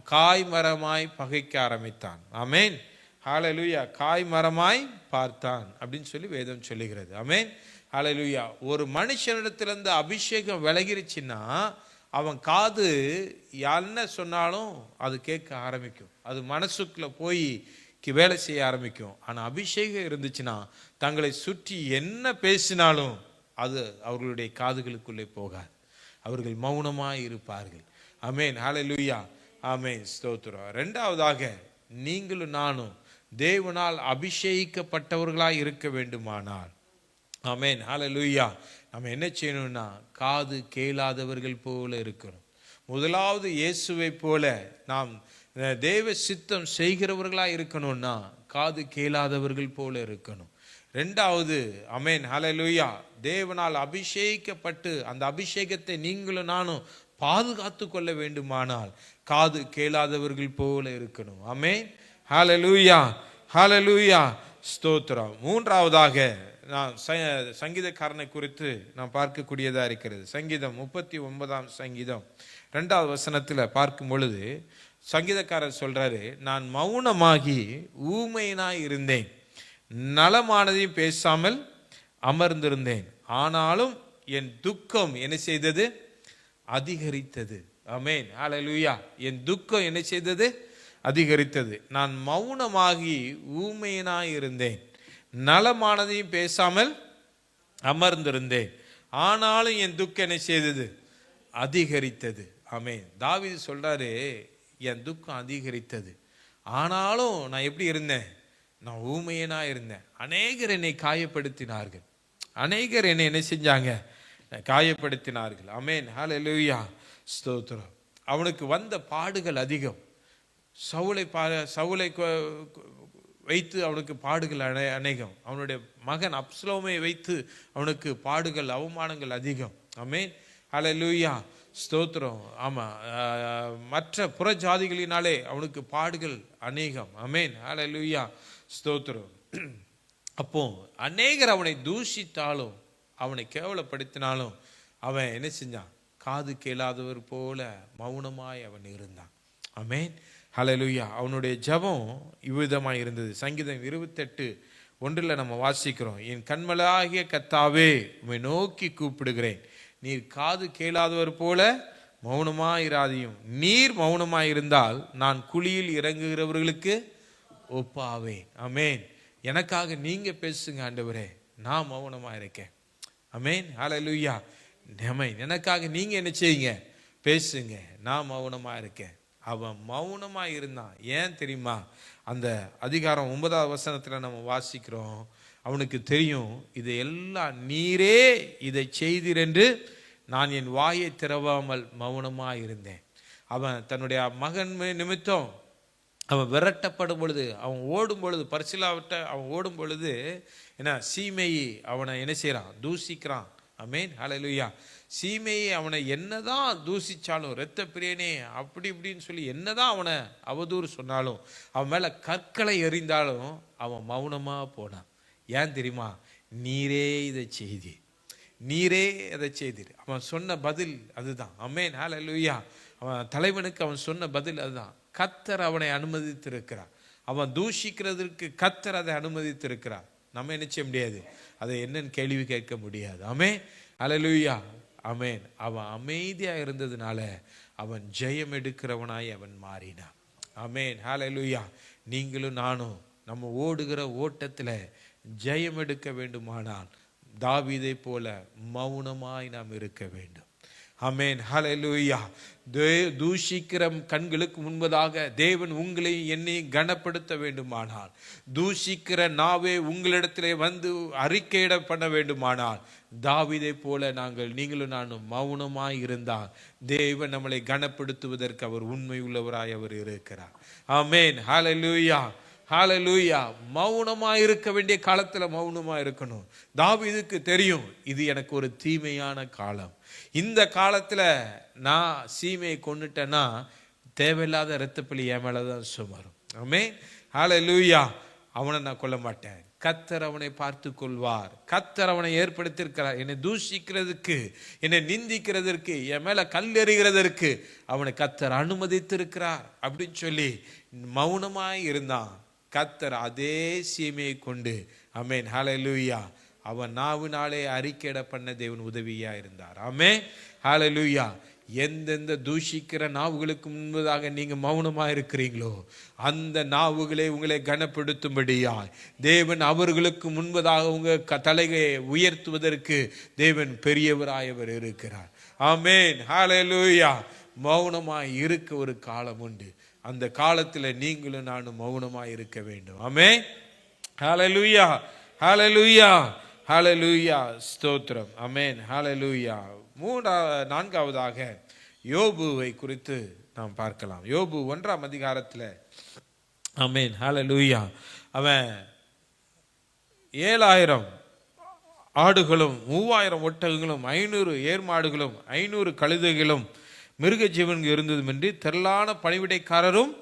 காய்மரமாய் பகைக்க ஆரம்பித்தான். ஆமென், ஹல்லேலூயா. காய்மரமாய் பார்த்தான் அப்படின்னு சொல்லி வேதம் சொல்லுகிறது. ஆமென், ஹல்லேலூயா. ஒரு மனுஷனிடத்திலிருந்து அபிஷேகம் விலகிருச்சுன்னா அவன் காது என்ன சொன்னாலும் அது கேட்க ஆரம்பிக்கும், அது மனசுக்குள்ள போய் வேலை செய்ய ஆரம்பிக்கும். ஆனால் அபிஷேகம் இருந்துச்சுன்னா தங்களை சுற்றி என்ன பேசினாலும் அது அவர்களுடைய காதுகளுக்குள்ளே போகாது, அவர்கள் மௌனமாய் இருப்பார்கள். ஆமென், ஹல்லேலூயா, ஆமென், ஸ்தோத்திரம். 2வதாக, நீங்களும் நானும் தேவனால் அபிஷேகிக்கப்பட்டவர்களாய் இருக்க வேண்டுமானால், ஆமென், ஹல்லேலூயா, நம்ம என்ன செய்யணும்னா காது கேளாதவர்கள் போல இருக்கணும். முதலாவது இயேசுவை போல நாம் தேவ சித்தம் செய்கிறவர்களாக இருக்கணும்னா காது கேளாதவர்கள் போல இருக்கணும். 2வது, ஆமென், ஹல்லேலூயா, தேவனால் அபிஷேகிக்கப்பட்டு அந்த அபிஷேகத்தை நீங்களும் நானும் பாதுகாத்து கொள்ள வேண்டுமானால் காது கேளாதவர்கள் போல இருக்கணும். ஆமென், ஹல்லேலூயா, ஹல்லேலூயா, ஸ்தோத்திரம். 3வதாக, நான் சங்கீதக்காரனை குறித்து நாம் பார்க்கக்கூடியதாக இருக்கிறது. சங்கீதம் 39ஆம் சங்கீதம் 2வது வசனத்தில் பார்க்கும் பொழுது சங்கீதக்காரர் சொல்றாரு, நான் மௌனமாகி ஊமையனாய் இருந்தேன், நலமானதையும் பேசாமல் அமர்ந்திருந்தேன், ஆனாலும் என் துக்கம் என்ன செய்தது? அதிகரித்தது. ஆமென், ஹல்லேலூயா. என் துக்கம் என்ன செய்தது? அதிகரித்தது. நான் மௌனமாகி ஊமையனாய் இருந்தேன், நலமானதையும் பேசாமல் அமர்ந்திருந்தேன், ஆனாலும் என் துக்கம் என்ன செய்தது? அதிகரித்தது. ஆமென். தாவீது சொல்றாரு, என் துக்கம் அதிகரித்தது, ஆனாலும் நான் எப்படி இருந்தேன்? நான் ஊமையனா இருந்தேன். அநேகர் என்னை காயப்படுத்தினார்கள், அநேகர் என்னை என்ன செஞ்சாங்க? காயப்படுத்தினார்கள். ஆமென், ஹல்லேலூயா, ஸ்தோத்திரம். அவனுக்கு வந்த பாடுகள் அதிகம். சவுலை வைத்து அவனுக்கு பாடுகள் அநேகம். அவனுடைய மகன் அப்சலோமை வைத்து அவனுக்கு பாடுகள், அவமானங்கள் அதிகம். ஆமென், ஹல்லேலூயா, ஸ்தோத்திரம். ஆமாம், மற்ற புற ஜாதிகளினாலே அவனுக்கு பாடுகள் அநேகம். ஆமென், ஹல்லேலூயா, ஸ்தோத்திரம். அப்போ அநேகர் அவனை தூஷித்தாலும் அவனை கேவலப்படுத்தினாலும் அவன் என்ன செஞ்சான்? காது கேளாதவர் போல மௌனமாய் அவன் இருந்தான். ஆமென், ஹல்லேலூயா. அவனுடைய ஜெபம் இவ்விதமாய் இருந்தது. சங்கீதம் 28:1 நம்ம வாசிக்கிறோம், என் கண்மலையாகிய கர்த்தாவே உம்மை நோக்கி கூப்பிடுகிறேன், நீர் காது கேளாதவர் போல மௌனமாயிராதையும், நீர் மௌனமாயிருந்தால் நான் குழியில் இறங்குகிறவர்களுக்கு ஒப்பாவேன். ஆமென். எனக்காக நீங்க பேசுங்க ஆண்டவரே, நான் மௌனமா இருக்கேன். ஆமென், ஹல்லேலூயா. ஆமென். எனக்காக நீங்க என்ன செய்யுங்க? பேசுங்க, நான் மௌனமா இருக்கேன். அவன் மௌனமா இருந்தான். ஏன் தெரியுமா? அந்த அதிகாரம் 9வது வசனத்துல நம்ம வாசிக்கிறோம், அவனுக்கு தெரியும் இது எல்லாம் நீரே இதை செய்தீர் என்று நான் என் வாயை திறவாமல் மௌனமா இருந்தேன். அவன் தன்னுடைய மகன் நிமித்தம் அவன் விரட்டப்படும் பொழுது, அவன் ஓடும் பொழுது, பரிசிலாவிட்ட அவன் ஓடும் பொழுது என்ன சீமையை அவனை என்ன செய்யறான்? தூசிக்கிறான். ஆமென், ஹல்லேலூயா. சீமையை அவனை என்னதான் தூசிச்சாலும், இரத்த பிரியனே அப்படி இப்படின்னு சொல்லி என்னதான் அவனை அவதூறு சொன்னாலும், அவன் மேல கற்களை எறிந்தாலும் அவன் மௌனமா போனான். ஏன் தெரியுமா? நீரே இதை செய்தி, நீரே அதை செய்தீர். அவன் சொன்ன பதில் அதுதான். ஆமென், ஹல்லேலூயா. அவன் தலைவனுக்கு அவன் சொன்ன பதில் அதுதான். கர்த்தர் அவனை அனுமதித்திருக்கிறார். அவன் தூஷிக்கிறதுக்கு கர்த்தர் அதை அனுமதித்திருக்கிறார். நம்ம என்ன செய்ய முடியாது? அதை என்னன்னு கேள்வி கேட்க முடியாது. ஆமென், ஹல்லேலூயா. ஆமென். அவன் அமைதியா இருந்ததுனால அவன் ஜெயம் எடுக்கிறவனாய் அவன் மாறினான். ஆமென், ஹல்லேலூயா. நீங்களும் நானும் நம்ம ஓடுகிற ஓட்டத்துல ஜெயம் எடுக்க வேண்டுமானால் தாவீதை போல மௌனமாய் நாம் இருக்க வேண்டும். ஆமென், ஹல்லேலூயா. தூஷிக்கிற கண்களுக்கு முன்பதாக தேவன் உங்களை என்னை கனப்படுத்த வேண்டுமானால், தூஷிக்கிற நாவே உங்களிடத்திலே வந்து அறிக்கையிட பண்ண வேண்டுமானால், தாவீதை போல நீங்களும் நானும் மௌனமாய் இருந்தால் தேவன் நம்மளை கனப்படுத்துவதற்கு அவர் உண்மை உள்ளவராய் அவர் இருக்கிறார். ஆமென், ஹல்லேலூயா, ஹல்லேலூயா. மௌனமா இருக்க வேண்டிய காலத்துல மௌனமா இருக்கணும். தாவீதுக்கு தெரியும் இது எனக்கு ஒரு தீமையான காலம். இந்த காலத்துல நான் சீமையை கொண்டுட்டேன்னா தேவையில்லாத இரத்தப்பழி என் மேலதான் சுமரும். ஆமென், ஹல்லேலூயா. அவனை நான் கொல்ல மாட்டேன். கர்த்தர் அவனை பார்த்து கொள்வார். கர்த்தர் அவனை ஏற்படுத்தியிருக்கிறார். என்னை தூஷிக்கிறதுக்கு, என்னை நிந்திக்கிறதற்கு, என் மேல கல் எறிகிறதற்கு அவனை கர்த்தர் அனுமதித்திருக்கிறார் அப்படின்னு சொல்லி மௌனமாய் இருந்தான். கர்த்தர் அதே சீமையை கொண்டு, ஆமென், ஹல்லேலூயா, அவன் நாவினாலே அறிக்கையிட பண்ண தேவன் உதவியா இருந்தார். ஆமென், ஹல்லேலூயா. எந்தெந்த தூஷிக்கிற நாவுகளுக்கு முன்பதாக நீங்க மௌனமா இருக்கிறீங்களோ அந்த நாவுகளை உங்களை கனப்படுத்தும்படியாய் தேவன் அவர்களுக்கு முன்பதாக உங்க தலையை உயர்த்துவதற்கு தேவன் பெரியவராயவர் இருக்கிறார். ஆமென், ஹல்லேலூயா. மௌனமாய் இருக்க ஒரு காலம் உண்டு. அந்த காலத்துல நீங்களும் நானும் மௌனமாய் இருக்க வேண்டும். ஆமென், ஹல்லேலூயா, ஹல்லேலூயா, ஹல்லேலூயா. ஸ்தோத்திரம். ஆமென், ஹல்லேலூயா. நான்காவதாக யோபுவை குறித்து நாம் பார்க்கலாம். யோபு 1ஆம் அதிகாரத்தில், ஆமென், ஹல்லேலூயா, அவன் 7000 ஆடுகளும் 3000 ஒட்டகங்களும் 500 ஏர்மாடுகளும் 500 கழுதைகளும் மிருக ஜீவன் இருந்ததுமின்றி திரளான பணிவிடைக்காரரும்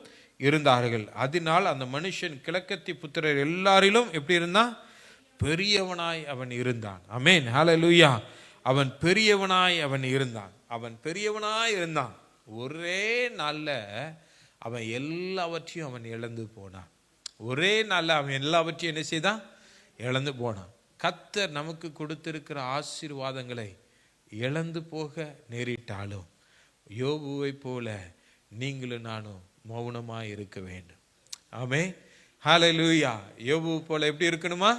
இருந்தார்கள். அதனால் அந்த மனுஷன் கிழக்கத்தி புத்திரர் எல்லாரிலும் எப்படி இருந்தான்? பெரியவனாய் அவன் இருந்தான். ஆமென், ஹல்லேலூயா. அவன் பெரியவனாய் அவன் இருந்தான். அவன் பெரியவனாய் இருந்தான். ஒரே நாள்ல அவன் எல்லாவற்றையும் அவன் இழந்து போனான். ஒரே நாள்ல அவன் எல்லாவற்றையும் என்ன செய்தான்? இழந்து போனான். கர்த்தர் நமக்கு கொடுத்திருக்கிற ஆசீர்வாதங்களை இழந்து போக நேரிட்டாலும் யோபுவை போல நீங்களும் நானும் மௌனமாய் இருக்க வேண்டும். ஆமென், ஹல்லேலூயா. யோபு போல எப்படி இருக்கணுமா?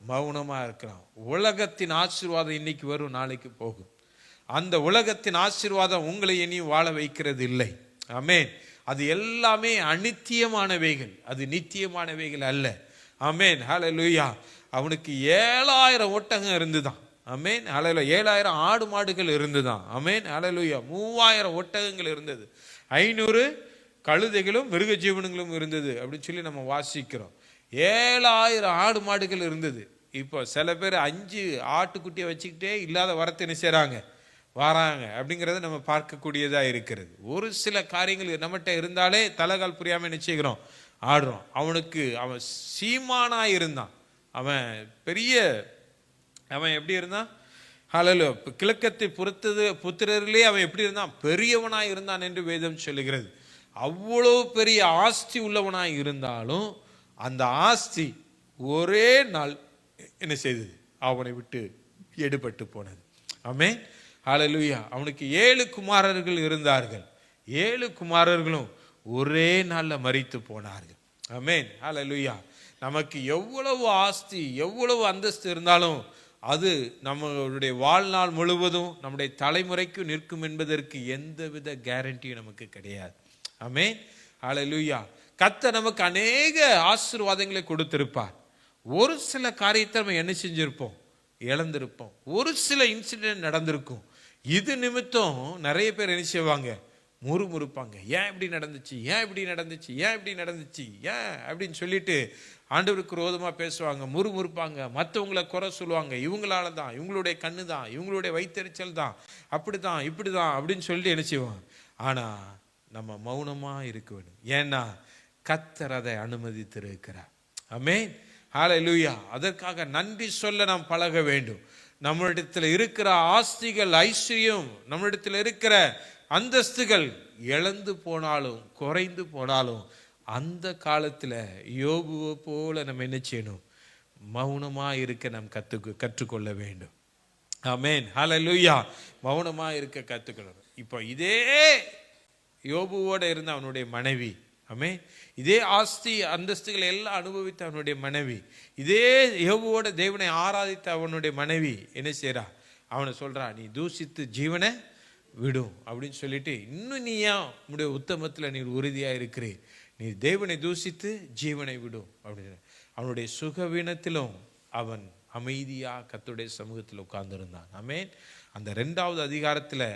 மௌனமா இருக்கலாம். உலகத்தின் ஆசீர்வாதம் இன்னைக்கு வரும், நாளைக்கு போகும். அந்த உலகத்தின் ஆசீர்வாதம் உங்களை இனியும் வாழ வைக்கிறது இல்லை. ஆமென். அது எல்லாமே அநித்தியமானவைகள், அது நித்தியமானவைகள் அல்ல. ஆமென், ஹல்லேலூயா. அவனுக்கு 7000 ஒட்டகம் இருந்துதான். ஆமென், ஹல்லேலூயா. 7000 ஆடு மாடுகள் இருந்துதான். ஆமென், ஹல்லேலூயா. 3000 ஒட்டகங்கள் இருந்தது. 500 கழுதைகளும் மிருக ஜீவனங்களும் இருந்தது அப்படின்னு சொல்லி நம்ம வாசிக்கிறோம். 7000 ஆடு மாடுகள் இருந்தது. இப்போ சில பேர் 5 ஆட்டுக்குட்டியை வச்சுக்கிட்டே இல்லாத வரத்தை என்ன செய்றாங்க? வராங்க அப்படிங்கிறத நம்ம பார்க்கக்கூடியதா இருக்கிறது. ஒரு சில காரியங்கள் நம்மகிட்ட இருந்தாலே தலைகால் புரியாம என்ன செய்கிறோம்? ஆடுறோம். அவன் சீமானா இருந்தான். அவன் எப்படி இருந்தான்? ஹல்லேலூயா. கிழக்கத்தை புத்திரரிலே அவன் எப்படி இருந்தான்? பெரியவனாய் இருந்தான் என்று வேதம் சொல்லுகிறது. அவ்வளோ பெரிய ஆஸ்தி உள்ளவனாய் இருந்தாலும் அந்த ஆஸ்தி ஒரே நாள் என்ன செய்தது? அவனை விட்டு எடுபட்டு போனது. ஆமென், ஹல்லேலூயா. அவனுக்கு 7 குமாரர்கள் இருந்தார்கள். 7 குமாரர்களும் ஒரே நாள்ல மரித்து போனார்கள். ஆமென், ஹல்லேலூயா. நமக்கு எவ்வளவு ஆஸ்தி, எவ்வளவு அந்தஸ்து இருந்தாலும் அது நம்மளுடைய வாழ்நாள் முழுவதும் நம்முடைய தலைமுறைக்கு நிற்கும் என்பதற்கு எந்தவித கேரண்டியும் நமக்கு கிடையாது. ஆமென். ஹல்லேலூயா. கர்த்தர் நமக்கு அநேக ஆசீர்வாதங்களை கொடுத்திருப்பார். ஒரு சில காரியத்தை நம்ம என்ன செஞ்சிருப்போம், இழந்திருப்போம். ஒரு சில இன்சிடென்ட் நடந்திருக்கும். இது நிமித்தம் நிறைய பேர் என்ன செய்வாங்க, முறுமுறுப்பாங்க. ஏன் இப்படி நடந்துச்சு, ஏன் இப்படி நடந்துச்சு, ஏன் இப்படி நடந்துச்சு, ஏன் அப்படின்னு சொல்லிட்டு ஆண்டவருக்கு விரோதமாக பேசுவாங்க, முறுமுறுப்பாங்க, மற்றவங்களை குறை சொல்லுவாங்க. இவங்களால தான், இவங்களுடைய கண்ணு தான், இவங்களுடைய வயிற்றெரிச்சல் தான், அப்படிதான் இப்படி தான் அப்படின்னு சொல்லிட்டு என்ன செய்வாங்க. ஆனால் நம்ம மௌனமாக இருக்க வேண்டும். ஏன்னா கர்த்தர் அதை அனுமதித்திருக்கிறார். ஆமென். ஹல்லேலூயா. அதற்காக நன்றி சொல்ல நாம் பழக வேண்டும். நம்மளிடத்தில் இருக்கிற ஆஸ்திகள், ஐஸ்வர்யம், நம்மளிடத்தில் இருக்கிற அந்தஸ்துகள் இழந்து போனாலும் குறைந்து போனாலும் அந்த காலத்தில் யோபுவை போல நம்ம என்ன செய்யணும், மௌனமாக இருக்க நாம் கற்றுக்கொள்ள வேண்டும். ஆமென். ஹல்லேலூயா. மௌனமாக இருக்க கற்றுக்கொள்ளணும். இப்போ இதே யோபுவோட இருந்த அவனுடைய மனைவி, ஆமென், இதே ஆஸ்தி அந்தஸ்துகளை எல்லாம் அனுபவித்த அவனுடைய மனைவி, இதே யோபுவோட தேவனை ஆராதித்த அவனுடைய மனைவி என்ன செய்றா, அவனை சொல்றா, நீ தூசித்து ஜீவனை விடும் அப்படின்னு சொல்லிட்டு, இன்னும் நீ ஏன் உன்னுடைய உத்தமத்தில் நீ உறுதியாக இருக்கிறே, நீ தேவனை தூசித்து ஜீவனை விடும் அப்படின்னு. அவனுடைய சுகவீனத்திலும் அவன் அமைதியாக கர்த்தருடைய சமூகத்தில் உட்கார்ந்துருந்தான். ஆமென். அந்த 2வது அதிகாரத்தில்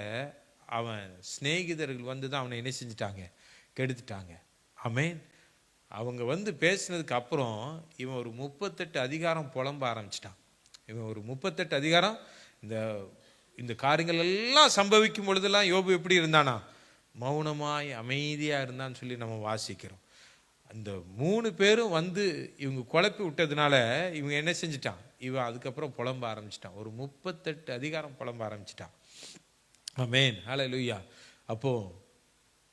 அவன் சிநேகிதர்கள் வந்து தான் அவனை என்ன செஞ்சிட்டாங்க, கெடுத்துட்டாங்க. ஆமென். அவங்க வந்து பேசினதுக்கு அப்புறம் இவன் ஒரு 38 அதிகாரம் புலம்ப ஆரம்பிச்சிட்டான். இவன் ஒரு 38 அதிகாரம் இந்த காரியங்கள் எல்லாம் சம்பவிக்கும் பொழுதெல்லாம் யோபு எப்படி இருந்தானா, மௌனமாய் அமைதியாக இருந்தான்னு சொல்லி நம்ம வாசிக்கிறோம். அந்த 3 பேரும் வந்து இவங்க குழப்பி விட்டதுனால இவங்க என்ன செஞ்சிட்டான், இவன் அதுக்கப்புறம் புலம்ப ஆரம்பிச்சிட்டான். ஒரு 38 அதிகாரம் புலம்ப ஆரம்பிச்சிட்டான். ஆமென். ஹல்லேலூயா. அப்போ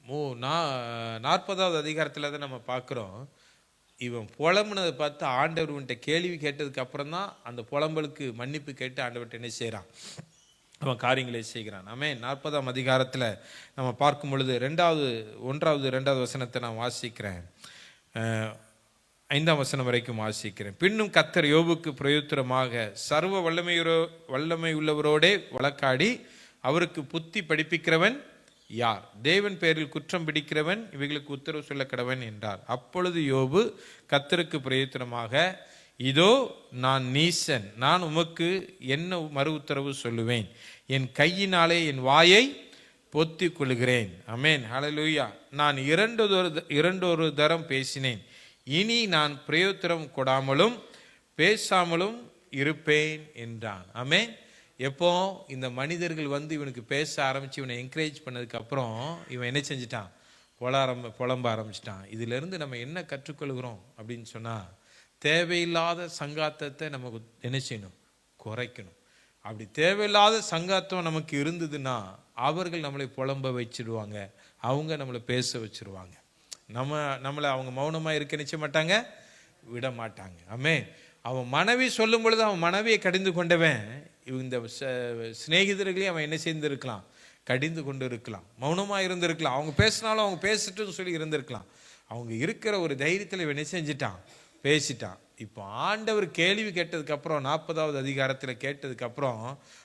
40வது அதிகாரத்தில் தான் நம்ம பார்க்குறோம், இவன் புலம்புனதை பார்த்து ஆண்டவர் இவன்கிட்ட கேள்வி கேட்டதுக்கு அப்புறம் தான் அந்த புலம்பலுக்கு மன்னிப்பு கேட்டு ஆண்டவர்கிட்ட என்ன செய்கிறான், அவன் காரியங்களை செய்கிறான். ஆமென். 40ஆம் அதிகாரத்தில் நம்ம பார்க்கும் பொழுது 1வது 2வது வசனத்தை நான் வாசிக்கிறேன். 5ஆம் வசனம் வரைக்கும் வாசிக்கிறேன். பின்னும் கர்த்தர் யோபுக்கு பிரயுத்தரமாக சர்வ வல்லமை உள்ளவரோடே வழக்காடி அவருக்கு புத்தி படிப்பிக்கிறவன் யார், தேவன் பேரில் குற்றம் பிடிக்கிறவன் இவைகளுக்கு உத்தரவு சொல்ல கடவன் என்றார். அப்பொழுது யோபு கர்த்தருக்கு பிரயுத்தரமாக, இதோ நான் நீசன், நான் உமக்கு என்ன மறு உத்தரவு சொல்லுவேன், என் கையினாலே என் வாயை பொத்தி கொள்கிறேன். ஆமென். ஹல்லேலூயா. நான் இரண்டொரு தரம் பேசினேன், இனி நான் பிரயோத்திரம் கொடாமலும் பேசாமலும் இருப்பேன் என்றான். ஆமென். எப்போ இந்த மனிதர்கள் வந்து இவனுக்கு பேச ஆரம்பிச்சு இவனை என்கரேஜ் பண்ணதுக்கு அப்புறம் இவன் என்ன செஞ்சிட்டான், புலம்ப ஆரம்பிச்சிட்டான். இதிலிருந்து நம்ம என்ன கற்றுக்கொள்கிறோம் அப்படின்னு சொன்னா, தேவையில்லாத சங்காத்தத்தை நமக்கு என்ன செய்யணும், குறைக்கணும். அப்படி தேவையில்லாத சங்காத்தம் நமக்கு இருந்ததுன்னா அவர்கள் நம்மளை புலம்ப வச்சிருவாங்க, அவங்க நம்மளை பேச வச்சிருவாங்க. நம்மளை அவங்க மௌனமாக இருக்க நிச்சய மாட்டாங்க, விட மாட்டாங்க. ஆமென். அவன் மனைவி சொல்லும் பொழுது அவன் மனைவியை கடிந்து கொண்டவன் இந்த சிநேகிதர்களையும் அவன் என்ன செய்திருக்கலாம், கடிந்து கொண்டு இருக்கலாம், மௌனமாக இருந்திருக்கலாம். அவங்க பேசினாலும் அவங்க பேசிட்டுன்னு சொல்லி இருந்திருக்கலாம். அவங்க இருக்கிற ஒரு தைரியத்தில் இவன் என்ன செஞ்சிட்டான், பேசிட்டான். இப்போ ஆண்டவர் கேள்வி கேட்டதுக்கு அப்புறம் 40வது அதிகாரத்தில் கேட்டதுக்கு அப்புறம்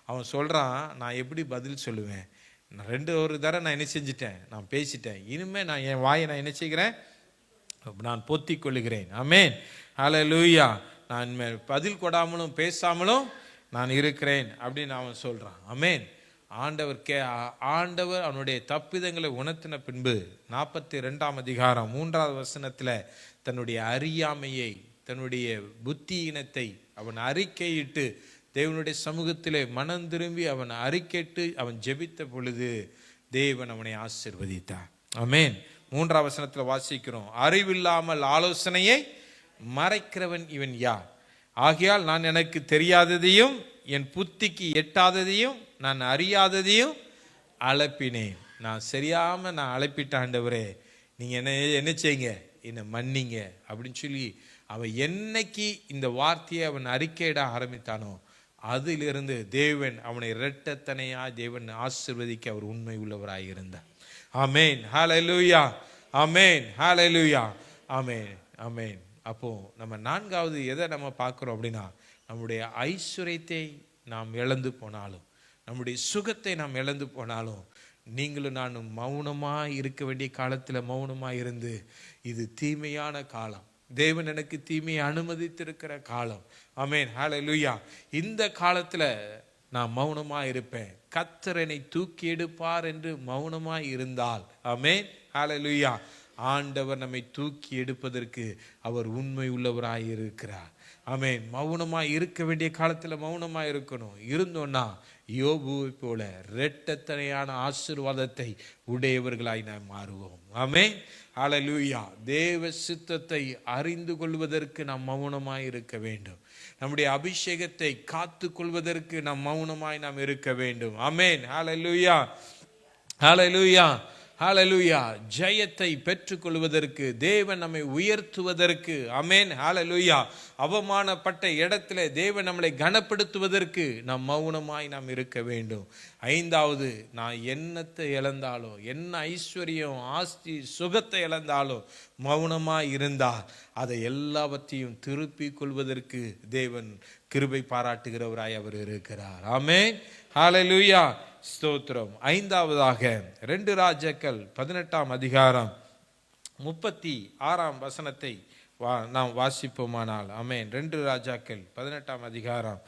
அவன் சொல்றான், நான் எப்படி பதில் சொல்லுவேன், நான் ஒரு தடவை நான் என்ன செஞ்சிட்டேன், நான் பேசிட்டேன், இனிமேல் நான் என் வாயை நான் என்ன செய்கிறேன், நான் பொத்தி கொள்ளுகிறேன். ஆமென். ஹல்லேலூயா. நான் பதில் கொடாமலும் பேசாமலும் நான் இருக்கிறேன் அப்படின்னு அவன் சொல்றான். ஆமென். ஆண்டவர் அவனுடைய தப்பிதங்களை உணர்த்தின பின்பு 42ஆம் அதிகாரம் 3வது வசனத்தில் தன்னுடைய அறியாமையை, தன்னுடைய புத்தியினத்தை அவன் அறிக்கையிட்டு தேவனுடைய சமூகத்திலே மனம் திரும்பி அவன் அறிக்கையிட்டு அவன் ஜெபித்த பொழுது தேவன் அவனை ஆசீர்வதித்தார். ஆமென். 3ஆம் வசனத்தில் வாசிக்கிறோம், அறிவில்லாமல் ஆலோசனையை மறைக்கிறவன் இவன் யார், ஆகையால் நான் எனக்கு தெரியாததையும் என் புத்திக்கு எட்டாததையும் நான் அறியாததையும் அழைப்பினேன். நான் சரியாம நான் அழைப்பிட்ட ஆண்டவரே, நீங்க என்ன செய்யுங்க, என்னை மன்னிங்க அப்படின்னு சொல்லி அவன் என்னைக்கு இந்த வார்த்தையை அவன் அறிக்கையிட ஆரம்பித்தானோ அதிலிருந்து தேவன் அவனை இரட்டத்தனையா தேவன் ஆசீர்வதிக்க அவர் உண்மை உள்ளவராய் இருந்தார். ஆமென். ஹல்லேலூயா. ஆமென். ஹல்லேலூயா. ஆமென். ஆமென். அப்போ நம்ம 4வது எதை நம்ம பார்க்கிறோம் அப்படின்னா, நம்முடைய ஐஸ்வர்யத்தை நாம் இழந்து போனாலும், நம்முடைய சுகத்தை நாம் இழந்து போனாலும், நீங்களும் நானும் மௌனமாக இருக்க வேண்டிய காலத்தில் மௌனமாக இருந்து, இது தீமையான காலம், தேவன் எனக்கு தீமையை அனுமதித்திருக்கிற காலம், ஆமென், ஹல்லேலூயா, இந்த காலத்தில் நான் மௌனமாக இருப்பேன், கர்த்தர் என்னை தூக்கி எடுப்பார் என்று மௌனமாக இருந்தால், ஆமென், ஹல்லேலூயா, ஆண்டவர் நம்மை தூக்கி எடுப்பதற்கு அவர் உண்மை உள்ளவராய் இருக்கிறார். ஆமென். மௌனமாக இருக்க வேண்டிய காலத்தில் மௌனமாக இருக்கணும். இருந்தோன்னா யோபுவை போல இரட்டத்தனையான ஆசீர்வாதத்தை உடையவர்களாய் நாம் மாறுவோம். ஆமென், ஹல்லேலூயா. தேவ சித்தத்தை அறிந்து கொள்வதற்கு நாம் மௌனமாய் இருக்க வேண்டும். நம்முடைய அபிஷேகத்தை காத்து கொள்வதற்கு நாம் மௌனமாய் நாம் இருக்க வேண்டும். ஆமென், ஹல்லேலூயா, ஹல்லேலூயா, ஹல்லேலூயா. ஜெயத்தை பெற்றுக்கொள்வதற்கு, தேவன் நம்மை உயர்த்துவதற்கு, ஆமென், ஹல்லேலூயா, அவமானப்பட்ட இடத்துல தேவன் நம்மளை கனப்படுத்துவதற்கு நாம் மௌனமாய் நாம் இருக்க வேண்டும். ஐந்தாவது, நான் என்னத்தை இழந்தாலும், என்ன ஐஸ்வர்யம், ஆஸ்தி, சுகத்தை இழந்தாலும் மௌனமாய் இருந்தால் அதை எல்லாவற்றையும் திருப்பி கொள்வதற்கு தேவன் கிருபை பாராட்டுகிறவராய் அவர் இருக்கிறார். ஆமென், ஹல்லேலூயா, ஸ்தோத்திரம். ஐந்தாவதாக 2 ராஜாக்கள் 18ஆம் அதிகாரம் 36ஆம் வசனத்தை நாம் வாசிப்போமானால், ஆமென். 2 ராஜாக்கள் 18ஆம் அதிகாரம்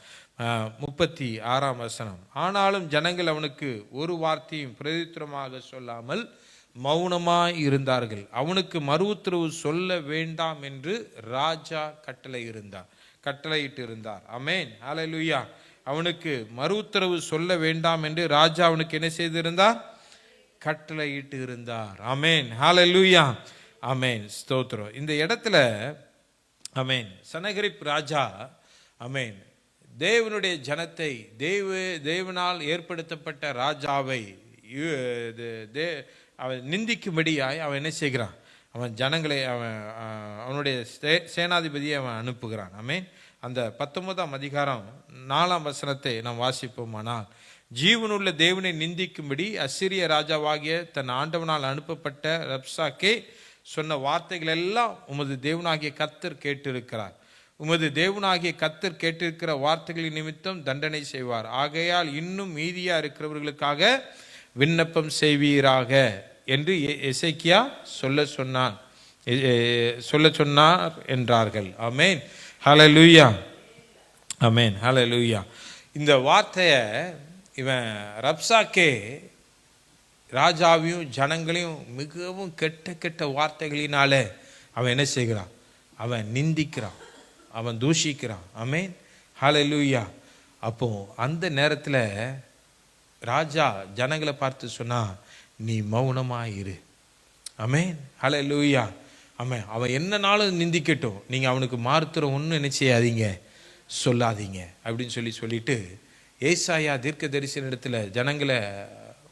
36ஆம் வசனம். ஆனாலும் ஜனங்கள் அவனுக்கு ஒரு வார்த்தையும் பிரதித்திரமாக சொல்லாமல் மௌனமாய் இருந்தார்கள். அவனுக்கு மறு உத்தரவு சொல்ல வேண்டாம் என்று ராஜா கட்டளையிட்டு இருந்தார். ஆமென், ஹல்லேலூயா. அவனுக்கு மறு உத்தரவு சொல்ல வேண்டாம் என்று ராஜா அவனுக்கு என்ன செய்திருந்தார்? கட்டளையிட்டு இருந்தார். ஆமென், ஹல்லேலூயா, ஆமென், ஸ்தோத்திரம். இந்த இடத்துல ஆமென், சனகரிப் ராஜா ஆமென் தேவனுடைய ஜனத்தை, தேவனால் ஏற்படுத்தப்பட்ட ராஜாவை அவன் நிந்திக்கும்படியாய் அவன் என்ன செய்கிறான்? அவன் ஜனங்களை அவனுடைய சேனாதிபதியை அவன் அனுப்புகிறான். ஆமென். அந்த 19ஆம் அதிகாரம் 4ஆம் வசனத்தை நாம் வாசிப்போமானால், ஜீவனுள்ள தேவனை நிந்திக்கும்படி அசிரிய ராஜாவாகிய தன் ஆண்டவனால் அனுப்பப்பட்ட ரப்சாக்கே சொன்ன வார்த்தைகள் எல்லாம் உமது தேவனாகிய கர்த்தர் கேட்டிருக்கிறார். உமது தேவனாகிய கர்த்தர் கேட்டிருக்கிற வார்த்தைகளின் நிமித்தம் தண்டனை செய்வார். ஆகையால் இன்னும் மீதியா இருக்கிறவர்களுக்காக விண்ணப்பம் செய்வீராக என்று எசேக்கியா சொல்ல சொன்னார் என்றார்கள். ஆமென், ஹல்லேலூயா, ஆமென், ஹல்லேலூயா. இந்த வார்த்தையை இவன் ரப்சாக்கே ராஜாவையும் ஜனங்களையும் மிகவும் கெட்ட வார்த்தைகளினால அவன் என்ன செய்கிறான்? அவன் நிந்திக்கிறான், அவன் தூஷிக்கிறான். ஆமென், ஹல்லேலூயா. அப்போ அந்த நேரத்தில் ராஜா ஜனங்களை பார்த்து சொன்னா, நீ மௌனமாயிரு. ஆமென், ஹல்லேலூயா, ஆமென். அவன் என்னனாலும் நிந்திக்கட்டும், நீங்கள் அவனுக்கு மாறுத்துற ஒன்றும் என்ன செய்யாதீங்க, சொல்லாதீங்க அப்படின்னு சொல்லிட்டு ஏசாயா தீர்க்க தரிசன இடத்துல ஜனங்களை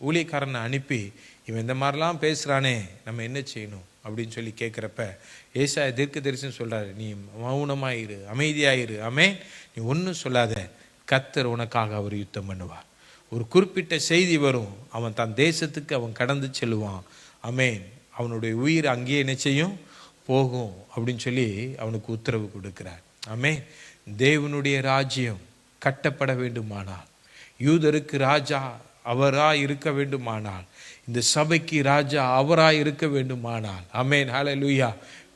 ஊழியக்காரனை அனுப்பி, இவன் இந்த மாதிரிலாம் பேசுகிறானே, நம்ம என்ன செய்யணும் அப்படின்னு சொல்லி கேட்குறப்ப ஏசாயா தீர்க்க தரிசனம் சொல்கிறாரு, நீ மௌனமாயிரு, அமைதியாயிரு. ஆமென், நீ ஒன்றும் சொல்லாத, கர்த்தர் உனக்காக அவர் யுத்தம் பண்ணுவார். ஒரு குறிப்பிட்ட செய்தி வரும், அவன் தன் தேசத்துக்கு அவன் கடந்து செல்லுவான். ஆமென், அவனுடைய உயிர் அங்கேயே என்ன செய்யும், போகும் அப்படின்னு சொல்லி அவனுக்கு உத்தரவு கொடுக்கிறார். ஆமென். தேவனுடைய ராஜ்யம் கட்டப்பட வேண்டுமானால், யூதருக்கு ராஜா அவராய் இருக்க வேண்டுமானால், இந்த சபைக்கு ராஜா அவராய் இருக்க வேண்டுமானால், ஆமென், ஹல்லேலூயா,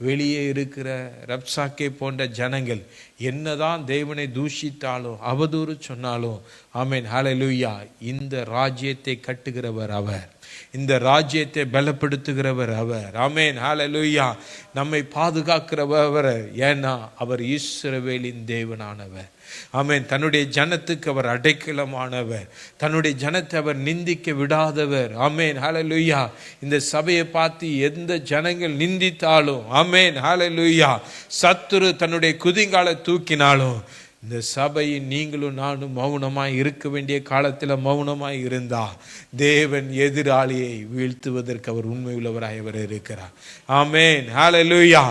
வெளியே இருக்கிற ரப்சாக்கே போன்ற ஜனங்கள் என்னதான் தேவனை தூஷித்தாலும் அவதூறு சொன்னாலும், ஆமென், ஹல்லேலூயா, இந்த ராஜ்யத்தை கட்டுகிறவர் அவர், இந்த ராஜ்யத்தை பலப்படுத்துகிறவர் அவர். ஆமென், ஹல்லேலூயா. நம்மை பாதுகாக்கிறவர். ஏன்னா அவர் இஸ்ரவேலின் தேவனானவர். ஆமென். தன்னுடைய ஜனத்துக்கு அவர் அடைக்கலமானவர். தன்னுடைய ஜனத்தை அவர் நிந்திக்க விடாதவர். ஆமென், ஹல்லேலூயா. இந்த சபையை பார்த்து எந்த ஜனங்கள் நிந்தித்தாலும், ஆமென், ஹல்லேலூயா, சத்துரு தன்னுடைய குதிங்காலை தூக்கினாலும், இந்த சபையின் நீங்களும் நானும் மௌனமாய் இருக்க வேண்டிய காலத்தில் மௌனமாய் இருந்தா தேவன் எதிராளியை வீழ்த்துவதற்கு அவர் உண்மை உள்ளவராய் அவர் இருக்கிறார். ஆமென், ஹல்லேலூயா.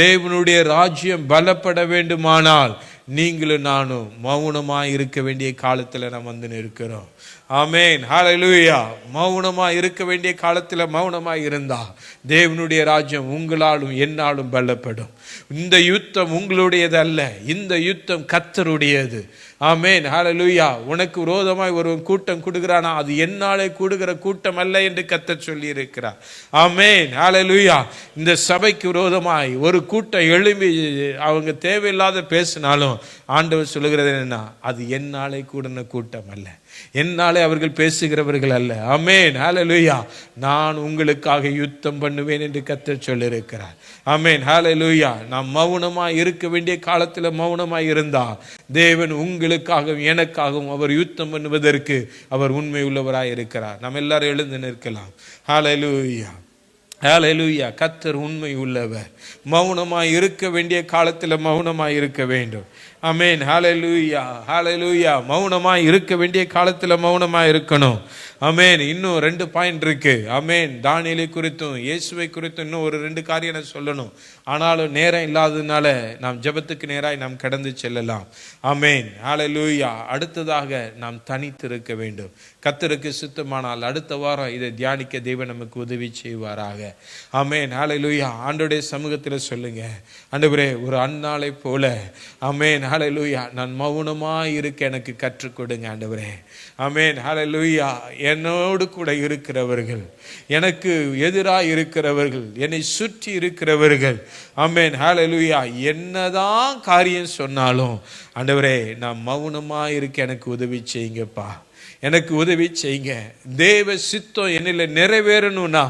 தேவனுடைய ராஜ்யம் பலப்பட வேண்டுமானால் நீங்களும் நானும் மௌனமாய் இருக்க வேண்டிய காலத்தில் நாம் வந்து இருக்கிறோம். ஆமென், ஹல்லேலூயா. மௌனமாய் இருக்க வேண்டிய காலத்தில் மௌனமாய் இருந்தா தேவனுடைய ராஜ்யம் உங்களாலும் என்னாலும் பலப்படும். இந்த யுத்தம் உங்களுடையது அல்ல, இந்த யுத்தம் கர்த்தருடையது. ஆமென், ஹல்லேலூயா. உனக்கு விரோதமாய் ஒரு கூட்டம் கூடுகிறானா, அது என்னாலே கூடுகிற கூட்டம் அல்ல என்று கர்த்தர் சொல்லி இருக்கிறார். ஆமென், ஹல்லேலூயா. இந்த சபைக்கு விரோதமாய் ஒரு கூட்டம் எழும்பி அவங்க தேவையில்லாத பேசினாலும் ஆண்டவர் சொல்லுகிறது என்ன, அது என்னாலே கூடின கூட்டம் அல்ல, என்னாலே அவர்கள் பேசுகிறவர்கள் அல்ல. ஆமென், ஹல்லேலூயா. நான் உங்களுக்காக யுத்தம் பண்ணுவேன் என்று கர்த்தர் சொல்லியிருக்கிறார். ஆமென், ஹல்லேலூயா. நாம் மௌனமாய் இருக்க வேண்டிய காலத்தில் மௌனமாய் இருந்தா தேவன் உங்களுக்காகவும் எனக்காகவும் அவர் யுத்தம் பண்ணுவதற்கு அவர் உண்மை உள்ளவராய் இருக்கிறார். நாம் எல்லாரும் எழுந்து நிற்கலாம். ஹல்லேலூயா, ஹல்லேலூயா. கர்த்தர் உண்மை உள்ளவர். மௌனமாய் இருக்க வேண்டிய காலத்தில் மௌனமாய் இருக்க வேண்டும். ஆமென், ஹல்லேலூயா, ஹல்லேலூயா. மௌனமாய் இருக்க வேண்டிய காலத்தில் மௌனமாய் இருக்கணும். ஆமென். இன்னும் 2 பாயிண்ட் இருக்கு. ஆமென். தானியேலை குறித்தும் இயேசுவை குறித்தும் இன்னும் ஒரு 2 காரியம் நான் சொல்லணும். ஆனாலும் நேரம் இல்லாததுனால நாம் ஜெபத்துக்கு நேராய் நாம் கடந்து செல்லலாம். ஆமென், ஹல்லேலூயா. அடுத்ததாக நாம் தனித்து இருக்க வேண்டும். கர்த்தருக்கு சித்தமானால் அடுத்த வாரம் இதை தியானிக்க தேவன் நமக்கு உதவி செய்வாராக. ஆமென், ஹல்லேலூயா. ஆண்டவருடைய சமூகத்தில் சொல்லுங்க, ஆண்டவரே ஒரு அன்னாளை போல ஆமென், ஹல்லேலூயா, நான் மௌனமாய் இருக்க எனக்கு கற்றுக் கொடுங்க ஆண்டவரே. ஆமென், ஹல்லேலூயா. என்னோடு கூட இருக்கிறவர்கள், எனக்கு எதிராக இருக்கிறவர்கள், என்னை சுற்றி இருக்கிறவர்கள், ஆமென், ஹல்லேலூயா, என்னதான் காரியம் சொன்னாலும் ஆண்டவரே நான் மௌனமாக இருக்க எனக்கு உதவி செய்யுங்கப்பா, எனக்கு உதவி செய்யுங்க. தேவ சித்தம் என்னில் நிறைவேறணும்னா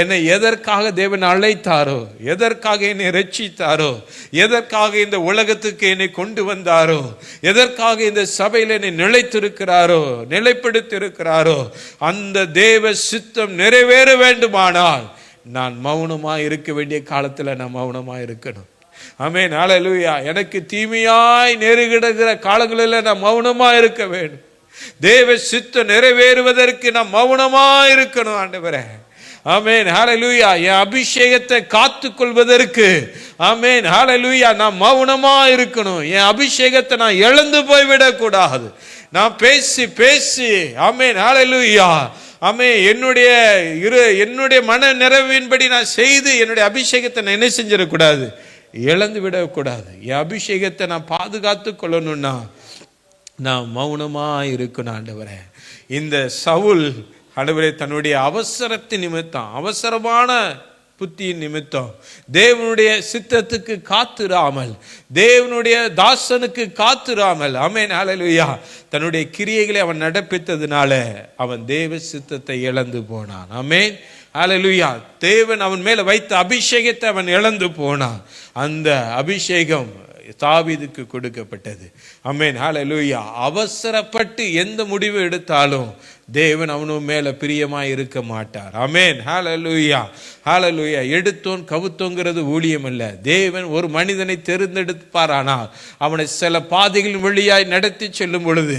என்னை எதற்காக தேவன் அழைத்தாரோ, எதற்காக என்னை ரட்சித்தாரோ, எதற்காக இந்த உலகத்துக்கு என்னை கொண்டு வந்தாரோ, எதற்காக இந்த சபையில் என்னை நிலைத்திருக்கிறாரோ, நிலைப்படுத்தியிருக்கிறாரோ, அந்த தேவ சித்தம் நிறைவேற வேண்டுமானால் நான் மௌனமாக இருக்க வேண்டிய காலத்தில் நான் மௌனமாக இருக்கணும். ஆமென், ஹல்லேலூயா. எனக்கு தீமையாய் நெருங்கிடுகிற காலங்களில் நான் மௌனமாக இருக்க வேண்டும். தேவ சித்தம் நிறைவேறுவதற்கு நான் மௌனமா இருக்கணும் ஆண்டவரே. ஆமென், ஹல்லேலூயா. என் அபிஷேகத்தை காத்து கொள்வதற்கு ஆமென், ஹல்லேலூயா, நான் மௌனமா இருக்கணும். என் அபிஷேகத்தை நான் இழந்து போய்விடக் கூடாது. நான் பேசி பேசி ஆமென், ஹல்லேலூயா, ஆமென், என்னுடைய மன நிறைவின்படி நான் செய்து என்னுடைய அபிஷேகத்தை நான் என்ன செஞ்சிடக்கூடாது, இழந்து விடக்கூடாது. என் அபிஷேகத்தை நான் பாதுகாத்து கொள்ளணும்னா நான் மௌனமா இருக்கணும் ஆண்டவரே. இந்த சவுல் ஆண்டவரே தன்னுடைய அவசரத்தின் நிமித்தம், அவசரமான புத்தியின் நிமித்தம் தேவனுடைய சித்தத்துக்கு காத்திராமல், தேவனுடைய தாசனுக்கு காத்திராமல் ஆமென், ஹல்லேலூயா, தன்னுடைய கிரியைகளை அவன் நடப்பித்ததுனால அவன் தேவ சித்தத்தை இழந்து போனான். ஆமென், ஹல்லேலூயா. தேவன் அவன் மேல வைத்த அபிஷேகத்தை அவன் இழந்து போனான். அந்த அபிஷேகம் தாவீதுக்கு கொடுக்கப்பட்டது. ஆமென், ஹல்லேலூயா. அவசரப்பட்டு எந்த முடிவு எடுத்தாலும் தேவன் அவனும் மேல பிரியமாய் இருக்க மாட்டார். ஆமென், ஹல்லேலூயா, ஹல்லேலூயா. எடுத்தோன் கவுத்தோங்கிறது ஊழியம் அல்ல. தேவன் ஒரு மனிதனை தேர்ந்தெடுப்பாரானால் அவனை சில பாதைகளின் வழியாய் நடத்தி செல்லும் பொழுது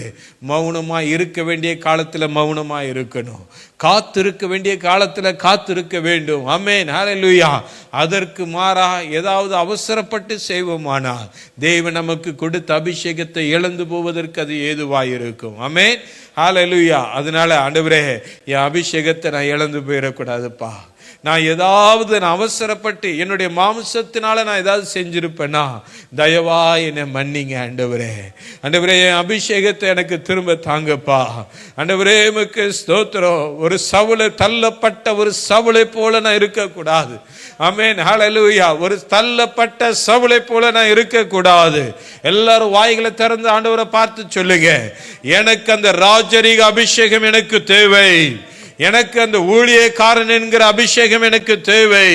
மௌனமாய் இருக்க வேண்டிய காலத்தில் மௌனமாய் இருக்கணும், காத்திருக்க வேண்டிய காலத்தில் காத்திருக்க வேண்டும். ஆமென், ஹல்லேலூயா. அதற்கு மாறா ஏதாவது அவசரப்பட்டு செய்வோமானால் தேவன் நமக்கு கொடுத்த அபிஷேகத்தை இழந்து போவதற்கு அது ஏதுவாயிருக்கும். ஆமென், ஹல்லேலூயா. அதனால ஆண்டவரே என் அபிஷேகத்தை நான் இழந்து போயிடக்கூடாதுப்பா. நான் ஏதாவது அவசரப்பட்டு என்னுடைய மாம்சத்தினால நான் ஏதாவது செஞ்சிருப்பேன்னா தயவா என்னை மன்னிங்க ஆண்டவரே. ஆண்டவரே என் அபிஷேகத்தை எனக்கு திரும்ப தாங்கப்பா. ஆண்டவரே உமக்கு ஸ்தோத்திரம். ஒரு சவுளை தள்ளப்பட்ட ஒரு சவுளை போல நான் இருக்கக்கூடாது. ஆமென், ஹல்லேலூயா. ஒரு தள்ளப்பட்ட சவுளை போல நான் இருக்கக்கூடாது. எல்லாரும் வாய்களை திறந்து ஆண்டவரை பார்த்து சொல்லுங்க, எனக்கு அந்த ராஜரீக அபிஷேகம் எனக்கு தேவை, எனக்கு அந்த ஊழியக்காரன் என்கிற அபிஷேகம் எனக்கு தேவை,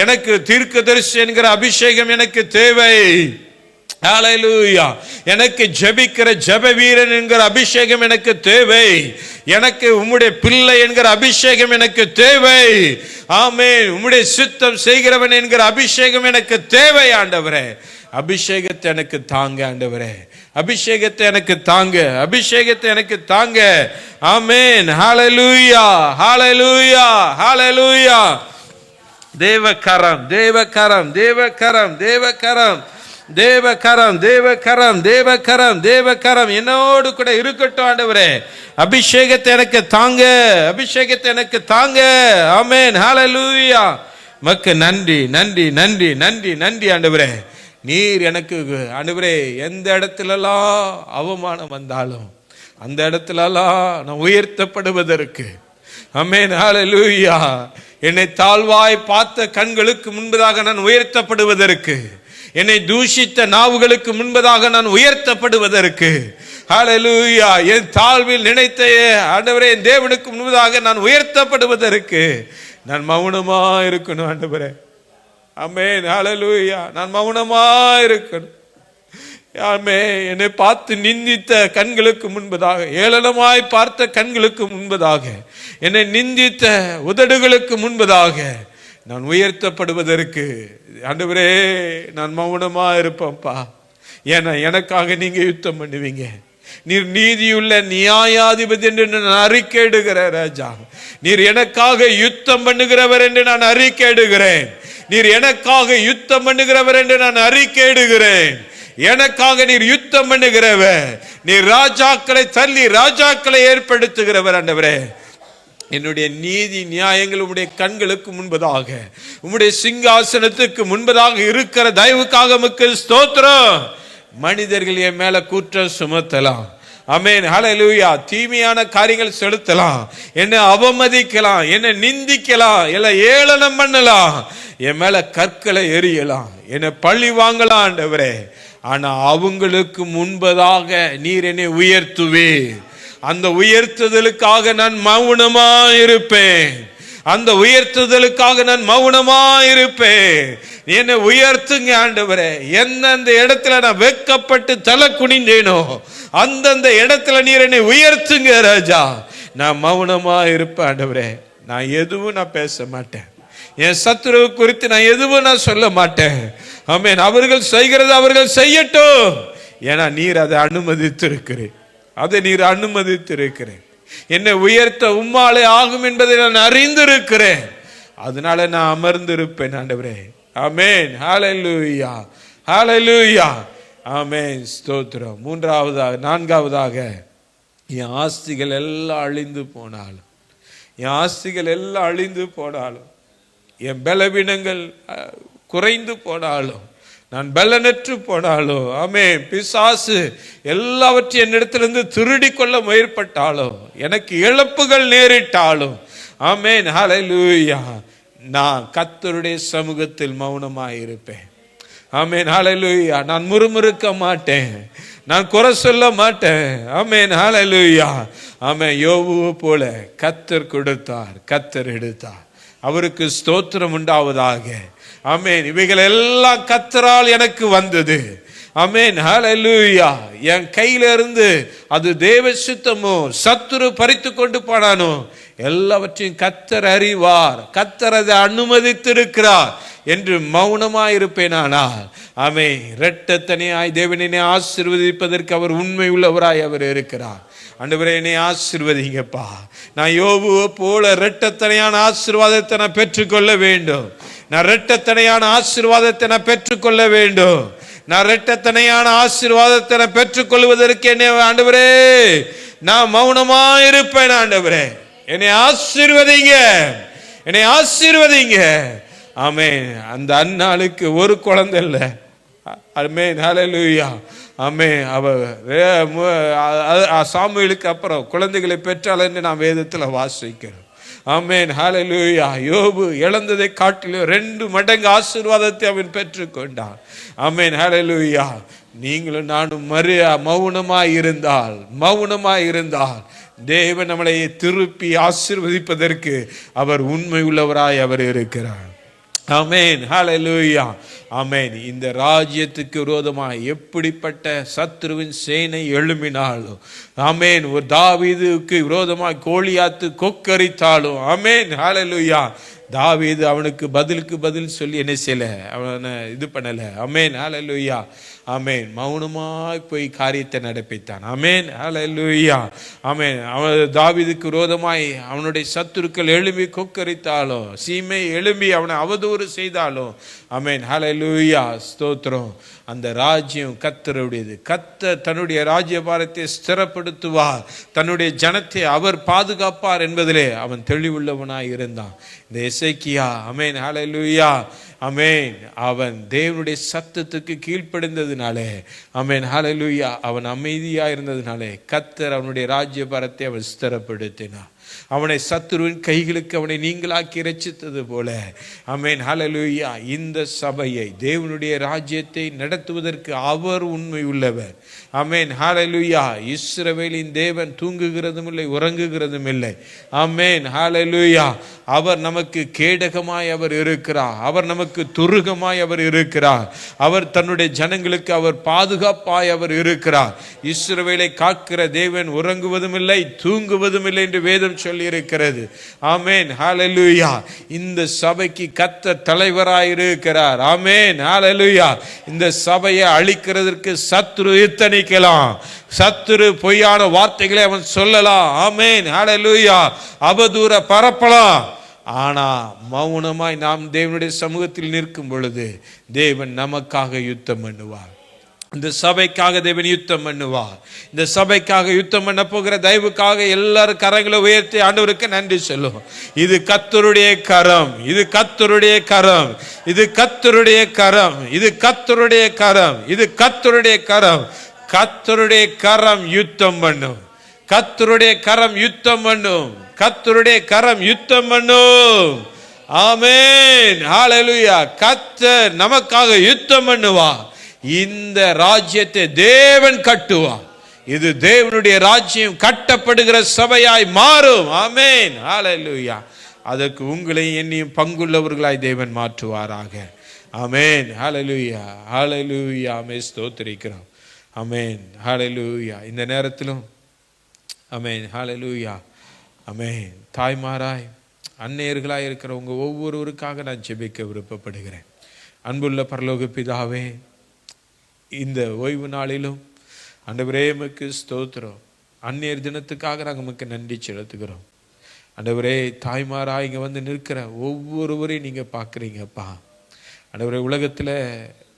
எனக்கு தீர்க்கதரிசி என்கிற அபிஷேகம் எனக்கு தேவை. ஹல்லேலூயா. எனக்கு ஜெபிக்கிற ஜெப வீரன் என்கிற அபிஷேகம் எனக்கு தேவை, எனக்கு உம்முடைய பிள்ளை என்கிற அபிஷேகம் எனக்கு தேவை. ஆமென், உம்முடைய சித்தம் செய்கிறவன் என்கிற அபிஷேகம் எனக்கு தேவை ஆண்டவரே. அபிஷேகத்தை எனக்கு தாங்க ஆண்டவரே, அபிஷேகத்தை எனக்கு தாங்க, அபிஷேகத்தை எனக்கு தாங்க. ஆமென், ஹல்லேலூயா, ஹல்லேலூயா, ஹல்லேலூயா. தேவகரம், தேவகரம், தேவகரம், தேவகரம், தேவகரம், தேவகரம், தேவகரம், தேவகரம் என்னோடு கூட இருக்கட்டும் ஆண்டவரே. அபிஷேகத்தை எனக்கு தாங்க, அபிஷேகத்தை எனக்கு தாங்க. ஆமென், ஹல்லேலூயா, மக்கு நன்றி நன்றி நன்றி நன்றி நன்றி ஆண்டவரே. நீர் எனக்கு ஆண்டவரே எந்த இடத்துலலாம் அவமானம் வந்தாலும் அந்த இடத்துலலாம் நான் உயர்த்தப்படுவதற்கு, ஆமென் ஹல்லேலூயா, என்னை தாழ்வாய் பார்த்த கண்களுக்கு முன்பதாக நான் உயர்த்தப்படுவதற்கு, என்னை தூஷித்த நாவுகளுக்கு முன்பதாக நான் உயர்த்தப்படுவதற்கு, ஹல்லேலூயா, என் தாழ்வில் நினைத்த ஆண்டவரே என் தேவனுக்கு முன்பதாக நான் உயர்த்தப்படுவதற்கு நான் மௌனமா இருக்கணும் ஆண்டவரே. ஆமென் ஹல்லேலூயா, நான் மௌனமா இருக்கணும். என்னை பார்த்து நிந்தித்த கண்களுக்கு முன்பதாக, ஏளனமாய் பார்த்த கண்களுக்கு முன்பதாக, என்னை நிந்தித்த உதடுகளுக்கு முன்பதாக நான் உயர்த்தப்படுவதற்கு ஆண்டவரே நான் மௌனமா இருப்பேன்ப்பா. ஏன்னா எனக்காக நீங்க யுத்தம் பண்ணுவீங்க. நீர் நீதியுள்ள நியாயாதிபதி என்று நான் அறிக்கையிடுகிற ராஜா. நீர் எனக்காக யுத்தம் பண்ணுகிறவர் என்று நான் அறிக்கையிடுகிறேன். நீர் எனக்காக யுத்தம் பண்ணுகிறவர் என்று நான் அறிக்கையிடுகிறேன். எனக்காக நீர் யுத்தம் பண்ணுகிறவர். நீர் ராஜாக்களை தள்ளி ராஜாக்களை ஏற்படுத்துகிறவர் ஆண்டவரே. என்னுடைய நீதி நியாயங்கள் உம்முடைய கண்களுக்கு முன்பதாக, உம்முடைய சிங்காசனத்துக்கு முன்பதாக இருக்கிற தயவுக்காக உமக்கு ஸ்தோத்திரம். மனிதர்கள் என் மேல குற்றம் சுமத்தலாம், ஆமென் ஹல்லேலூயா, தீமையான காரியங்கள் செலுத்தலாம், என்னை அவமதிக்கலாம், என்னை நிந்திக்கலாம், எல்லாம் ஏளனம் பண்ணலாம், என் மேல கற்களை எறியலாம், என்னை பழி வாங்கலாம் ஆண்டவரே. ஆனா அவங்களுக்கு முன்பதாக நீர் என்னை உயர்த்துவே. அந்த உயர்த்துதலுக்காக நான் மௌனமா இருப்பேன். அந்த உயர்த்துதலுக்காக நான் மௌனமா இருப்பேன். என்னை உயர்த்துங்க ஆண்டவரே. எந்தெந்த இடத்துல நான் வெட்கப்பட்டு தலை குனிந்தேனோ அந்தந்த இடத்துல நீர் என்னை உயர்த்துங்க ராஜா. நான் மௌனமா இருப்பேன் ஆண்டவரே. நான் எதுவும் நான் பேச மாட்டேன். என் சத்துருவு குறித்து நான் எதுவும் நான் சொல்ல மாட்டேன். ஆமென். அவர்கள் செய்கிறது அவர்கள் செய்யட்டும். ஏன்னா நீர் அதை அனுமதித்திருக்கிறேன். அதை நீர் அனுமதித்திருக்கிறேன். என்னை உயர்த்த உம்மாலே ஆகும் என்பதை நான் அறிந்திருக்கிறேன். அதனால நான் அமர்ந்திருப்பேன் ஆண்டவரே. ஆமென் ஹல்லேலூயா ஹல்லேலூயா ஆமென் ஸ்தோத்திரம். நான்காவதாக என் ஆஸ்திகள் எல்லாம் அழிந்து போனாலும், என் ஆஸ்திகள் எல்லாம் அழிந்து போனாலும், என் பலவீனங்கள் குறைந்து போனாலும், நான் பலனற்று போனாலும், ஆமென், பிசாசு எல்லாவற்றையும் என்னிடத்திலிருந்து திருடி கொள்ள முயற்பட்டாலும், எனக்கு இழப்புகள் நேரிட்டாலும், ஆமென் ஹல்லேலூயா, நான் கர்த்தருடைய சமூகத்தில் மௌனமாய் இருப்பேன். ஆமென் ஹல்லேலூயா. நான் முறுமுறுக்க மாட்டேன், நான் குறை சொல்ல மாட்டேன். ஆமென் ஹல்லேலூயா. ஆமென். யோபு போல கர்த்தர் கொடுத்தார், கர்த்தர் எடுத்தார். அவருக்கு ஸ்தோத்திரம் உண்டாவதாக. ஆமென். இவைகள் எல்லாம் கர்த்தரால் எனக்கு வந்தது. ஆமென் ஹல்லேலூயா. என் கையில இருந்து அது தேவ சித்தமோ சத்துரு பறித்து கொண்டு போனானோ எல்லாவற்றையும் கர்த்தர் அறிவார், கர்த்தர் அதை அனுமதித்திருக்கிறார் என்று மௌனமாயிருப்பேனானால், ஆமென், இரட்டத்தனையாய் தேவனை ஆசீர்வதிப்பதற்கு அவர் உண்மை உள்ளவராய் அவர் இருக்கிறார். ஆண்டவரே என்னை ஆசீர்வதிங்கப்பா. நான் யோபுவை போல இரட்டத்தனையான ஆசீர்வாதத்தை நான் பெற்றுக்கொள்ள வேண்டும். நான் இரட்டத்தனையான ஆசீர்வாதத்தை நான் பெற்றுக்கொள்ள வேண்டும். நான் இரட்டத்தனையான ஆசீர்வாதத்தை நான் பெற்றுக்கொள்வதற்கு என்னை ஆண்டவரே நான் மௌனமா இருப்பேன். ஆண்டவரே என்னை ஆசீர்வதிங்க, என்னை ஆசீர்வதிங்க. ஆமென். அந்த அன்னாளுக்கு ஒரு குழந்தை இல்லை. ஆமென் ஹல்லேலூயா. ஆமென். அவ சாமுவேலுக்கு அப்புறம் குழந்தைகளை பெற்றாள் என்று நாம் வேதத்தில் வாசிக்கிறோம். ஆமென் ஹல்லேலூயா. யோபு இழந்ததை காட்டிலும் 2 மடங்கு ஆசீர்வாதத்தை அவன் பெற்றுக்கொண்டான். ஆமென் ஹல்லேலூயா. நீங்களும் நானும் மௌனமாய் இருந்தால் தேவன் நம்மளை திருப்பி ஆசீர்வதிப்பதற்கு அவர் உண்மை உள்ளவராய் அவர் இருக்கிறார். ஆமென் ஹல்லேலூயா. ஆமென். இந்த ராஜ்யத்துக்கு விரோதமாய் எப்படிப்பட்ட சத்துருவின் சேனை எழும்பினாலும், ஆமென், ஒரு தாவீதுக்கு விரோதமாய் கோலியாத்து கொக்கரித்தாலும், ஆமென் ஹல்லேலூயா, தாவீது அவனுக்கு பதிலுக்கு பதில் சொல்லி என்ன செய்யல, அவனை இது பண்ணல. ஆமென் ஹல்லேலூயா. ஆமென், மௌனமாய் போய் காரியத்தை நடப்பித்தான். ஆமென், ஹல்லேலூயா. ஆமென். தாவீதுக்கு விரோதமாய் அவனுடைய சத்துருக்கள் எழும்பி கொக்கரித்தாலும், சீமை எழும்பி அவனை அவதூறு செய்தாலும், ஆமென், ஹல்லேலூயா, ஸ்தோத்திரம், அந்த ராஜ்யம் கர்த்தருடையது. கர்த்தர் தன்னுடைய ராஜ்யபாரத்தை ஸ்திரப்படுத்துவார், தன்னுடைய ஜனத்தை அவர் பாதுகாப்பார் என்பதிலே அவன் தெளிவுள்ளவனாய் இருந்தான். இந்த எசேக்கியா, ஆமென், ஹல்லேலூயா, ஆமென், அவன் தேவனுடைய சத்தத்துக்கு கீழ்ப்படிந்ததினாலே, ஆமென், ஹல்லேலூயா, அவன் அமைதியா இருந்ததினாலே கர்த்தர் அவனுடைய ராஜ்யபாரத்தை அவன் ஸ்திரப்படுத்தினார். அவனை சத்துருவின் கைகளுக்கு அவனை நீங்களாக்கி இரட்சித்தது போல, ஆமென், ஹல்லேலூயா, இந்த சபையை, தேவனுடைய ராஜ்யத்தை நடத்துவதற்கு அவர் உண்மை உள்ளவர். ஆமென், ஹல்லேலூயா. இஸ்ரவேலின் தேவன் தூங்குகிறதும் இல்லை, உறங்குகிறதும் இல்லை. ஆமென், ஹல்லேலூயா. அவர் நமக்கு கேடகமாய் அவர் இருக்கிறார். அவர் நமக்கு துருகமாய் அவர் இருக்கிறார். அவர் தன்னுடைய ஜனங்களுக்கு அவர் பாதுகாப்பாய் அவர் இருக்கிறார். இஸ்ரவேலை காக்கிற தேவன் உறங்குவதும் இல்லை, தூங்குவதும் இல்லை என்று வேதம் சொல்லி இருக்கிறது. ஆமென், ஹல்லேலூயா. இந்த சபைக்கு கர்த்தர் தலைவராய் இருக்கிறார். ஆமென், ஹல்லேலூயா. இந்த சபையை அழிக்கிறதற்கு சத்துரு எத்தனிக்கலாம், சத்துரு பொய்யான வார்த்தைகளை அவன் சொல்லலாம். ஆமென், ஹல்லேலூயா. அவதூற பரப்பலாம். ஆனா மௌனமாய் நாம் தேவனுடைய சமூகத்தில் நிற்கும் பொழுது தேவன் நமக்காக யுத்தம் பண்ணுவார். இந்த சபைக்காக தேவன் யுத்தம் பண்ணுவார். இந்த சபைக்காக யுத்தம் பண்ண போகிற தயவுக்காக எல்லாரும் கரங்களை உயர்த்தி ஆண்டவருக்கு நன்றி சொல்லுவோம். இது கர்த்தருடைய கரம், இது கர்த்தருடைய கரம், இது கர்த்தருடைய கரம், இது கர்த்தருடைய கரம், இது கர்த்தருடைய கரம். கர்த்தருடைய கரம் யுத்தம் பண்ணும், கர்த்தருடைய கரம் யுத்தம் பண்ணும், கர்த்தருடைய கரம் யுத்தம் பண்ணும். ஆமென், ஹல்லேலூயா. கர்த்தர் நமக்காக யுத்தம் பண்ணுவார். இந்த ராஜ்யத்தை தேவன் கட்டுவார். இது தேவனுடைய ராஜ்யம் கட்டப்படுகிற சபையாய் மாறும். ஆமென், ஹல்லேலூயா. அதற்கு உங்களையும் என்னையும் பங்குள்ளவர்களாய் தேவன் மாற்றுவாராக. ஆமென், ஹல்லேலூயா, ஹல்லேலூயா. ஆமென், ஸ்தோத்திரிக்கிறோம். ஆமென், ஹல்லேலூயா. இந்த நேரத்திலும் ஆமென், ஹல்லேலூயா, ஆமென், தாய்மாராய் அன்னையர்களாய் இருக்கிறவங்க ஒவ்வொருவருக்காக நான் ஜெபிக்க விருப்பப்படுகிறேன். அன்புள்ள பரலோக பிதாவே, இந்த ஓய்வு நாளிலும் ஆண்டவரே உமக்கு ஸ்தோத்திரம். அந்நியர் தினத்துக்காக நாங்கள் உமக்கு நன்றி செலுத்துகிறோம். ஆண்டவரே, தாய்மாராய் இங்கே வந்து நிற்கிற ஒவ்வொருவரையும் நீங்கள் பார்க்குறீங்கப்பா. ஆண்டவரே, உலகத்தில்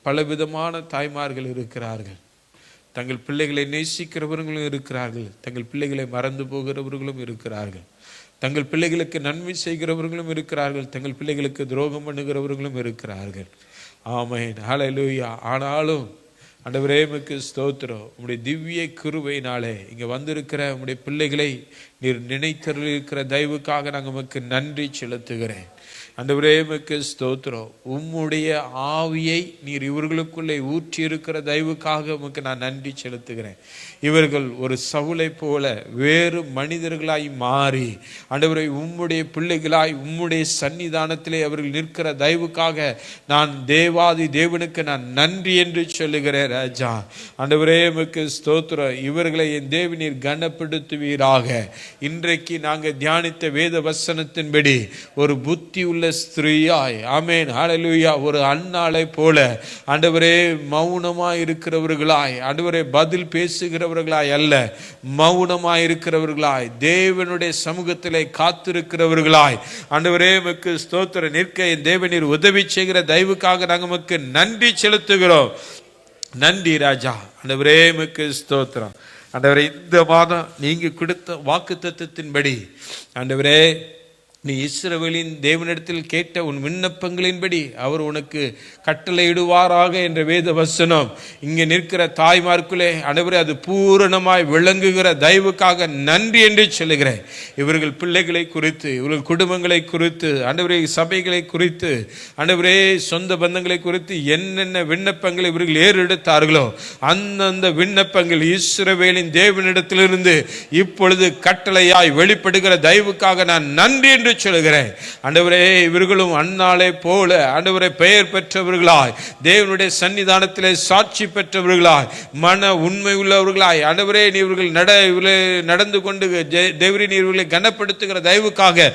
பலவிதமான தாய்மார்கள் இருக்கிறார்கள். தங்கள் பிள்ளைகளை நேசிக்கிறவர்களும் இருக்கிறார்கள், தங்கள் பிள்ளைகளை மறந்து போகிறவர்களும் இருக்கிறார்கள், தங்கள் பிள்ளைகளுக்கு நன்மை செய்கிறவர்களும் இருக்கிறார்கள், தங்கள் பிள்ளைகளுக்கு துரோகம் பண்ணுகிறவர்களும் இருக்கிறார்கள். ஆமென், ஹல்லேலூயா. ஆனாலும் ஆண்டவரே உமக்கு ஸ்தோத்திரம். உம்முடைய திவ்ய கிருபையினாலே இங்கே வந்திருக்கிற உம்முடைய பிள்ளைகளை நீர் நினைத்தருளிருக்கிற தயவுக்காக நாங்கள் உமக்கு நன்றி செலுத்துகிறேன். ஆண்டவரே உமக்கு ஸ்தோத்திரம். உம்முடைய ஆவியை நீர் இவர்களுக்குள்ளே ஊற்றி இருக்கிற தயவுக்காக உமக்கு நான் நன்றி செலுத்துகிறேன். இவர்கள் ஒரு சவுலை போல வேறு மனிதர்களாய் மாறி ஆண்டவரே உம்முடைய பிள்ளைகளாய் உம்முடைய சன்னிதானத்திலே அவர்கள் நிற்கிற தயவுக்காக நான் தேவாதி தேவனுக்கு நான் நன்றி என்று சொல்லுகிறேன் ராஜா. ஆண்டவரே உமக்கு ஸ்தோத்திரம். இவர்களை என் தேவனீர் கனப்படுத்துவீராக. இன்றைக்கு நாங்கள் தியானித்த வேத வசனத்தின்படி ஒரு புத்தி உள்ள ஸ்திரீயாய், ஆமென், ஹல்லேலூயா, ஒரு அன்னாளை போல ஆண்டவரே மௌனமாய் இருக்கிறவர்களாய், ஆண்டவரே பதில் பேசுகிறவர்களாய் அல்ல, மௌனமாய் இருக்கிறவர்களாய், தேவனுடைய சமூகத்திலே காத்திருக்கிறவர்களாய், ஆண்டவரே உமக்கு ஸ்தோத்திரம். நிற்க என் தேவனீர் உதவி செய்கிற தயவுக்காக நாங்கள் உமக்கு நன்றி செலுத்துகிறோம். நன்றி ராஜா. ஆண்டவரே உமக்கு ஸ்தோத்திரம். ஆண்டவரே, இந்த மாதம் நீங்க கொடுத்த வாக்குத்தத்தத்தின்படி ஆண்டவரே நீ இஸ்ரவேலின் தேவனிடத்தில் கேட்ட உன் விண்ணப்பங்களின்படி அவர் உனக்கு கட்டளையிடுவாராக என்ற வேத வசனம் இங்கே நிற்கிற தாய்மார்க்குள்ளே ஆண்டவரே அது பூரணமாய் விளங்குகிற தயவுக்காக நன்றி என்று சொல்லுகிறேன். இவர்கள் பிள்ளைகளை குறித்து, இவர்கள் குடும்பங்களை குறித்து, ஆண்டவரே சபைகளை குறித்து, ஆண்டவரே சொந்த பந்தங்களை குறித்து என்னென்ன விண்ணப்பங்களை இவர்கள் ஏறெடுத்தார்களோ அந்தந்த விண்ணப்பங்கள் இஸ்ரவேலின் தேவனிடத்திலிருந்து இப்பொழுது கட்டளையாய் வெளிப்படுகிற தயவுக்காக நான் நன்றி என்று சொல்லுகிறேன். ஆண்டவரே, இவர்களும் அன்னாளை போல ஆண்டவரே பெயர் பெற்றவர்களாய், தேவனுடைய சன்னிதானத்திலே சாட்சி பெற்றவர்களாய், மன உண்மை உள்ளவர்களாய், ஆண்டவரே இவர்கள் நடந்து கொண்டு தேவரே இவர்களை கனப்படுத்துகிற தயவுக்காக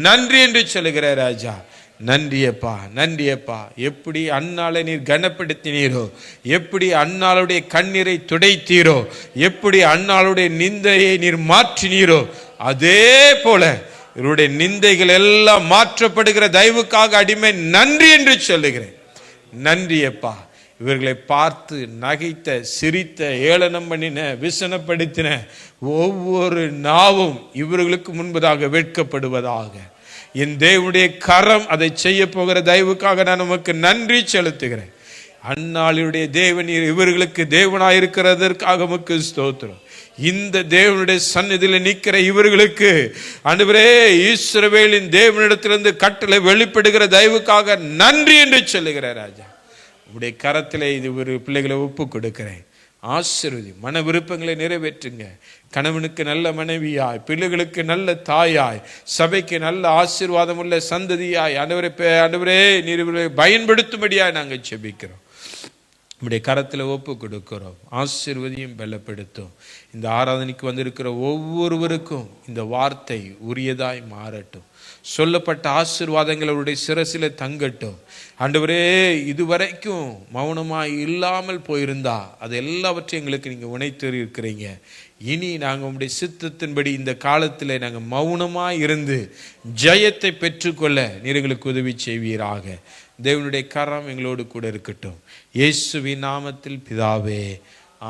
நன்றி என்று சொல்லுகிற ராஜா. நன்றியப்பா, நன்றியப்பா. எப்படி அன்னாளை நீர் கனப்படுத்தினீரோ, எப்படி அன்னாளுடைய கண்ணீரை துடைத்தீரோ, எப்படி அன்னாளுடைய நிந்தையை நீர் மாற்றினீரோ, அதே போல இவருடைய நிந்தைகள் எல்லாம் மாற்றப்படுகிற தயவுக்காக அடிமை நன்றி என்று சொல்லுகிறேன். நன்றியப்பா. இவர்களை பார்த்து நகைத்த, சிரித்த, ஏளனம் பண்ணின, விசனப்படுத்தின ஒவ்வொரு நாவும் இவர்களுக்கு முன்பதாக வெட்கப்படுவதாக. என் தேவனுடைய கரம் அதை செய்ய போகிற தயவுக்காக நான் உமக்கு நன்றி செலுத்துகிறேன். அந்நாளுடைய தேவன் இவர்களுக்கு தேவனாயிருக்கிறதற்காக உமக்கு ஸ்தோத்திரம். இந்த தேவனுடைய சந்நிதியில் நிற்கிற இவர்களுக்கு ஆண்டவரே, இஸ்ரவேலின் தேவனிடத்திலிருந்து கட்டளை வெளிப்படுகிற தயவுக்காக நன்றி என்று சொல்லுகிறேன். ராஜா, உடைய கரத்திலே இது ஒரு பிள்ளைகளை ஒப்பு கொடுக்கிறேன். ஆசீர்வதி, மன விருப்பங்களை நிறைவேற்றுங்க. கணவனுக்கு நல்ல மனைவியாய், பிள்ளைகளுக்கு நல்ல தாயாய், சபைக்கு நல்ல ஆசீர்வாதம் உள்ள சந்ததியாய் ஆண்டவரே நீர் இவர்களை பயன்படுத்தும்படியாய் நாங்கள் ஜெபிக்கிறோம். நம்முடைய கரத்தில் ஒப்பு கொடுக்கிறோம். ஆசீர்வதியும் பலப்படுத்தும். இந்த ஆராதனைக்கு வந்திருக்கிற ஒவ்வொருவருக்கும் இந்த வார்த்தை உரியதாய் மாறட்டும். சொல்லப்பட்ட ஆசீர்வாதங்கள் அவருடைய சிரசில தங்கட்டும். ஆண்டவரே, இதுவரைக்கும் மௌனமாய் இல்லாமல் போயிருந்தா அது எல்லாவற்றையும் எங்களுக்கு நீங்கள் உணைத்து இருக்கிறீங்க. இனி நாங்கள் உங்களுடைய சித்தத்தின்படி இந்த காலத்தில் நாங்கள் மௌனமாய் இருந்து ஜெயத்தை பெற்றுக்கொள்ள நீர் எங்களுக்கு உதவி செய்வீராக. தேவனுடைய கரம் எங்களோடு கூட இருக்கட்டும். இயேசுவின் நாமத்தில் பிதாவே,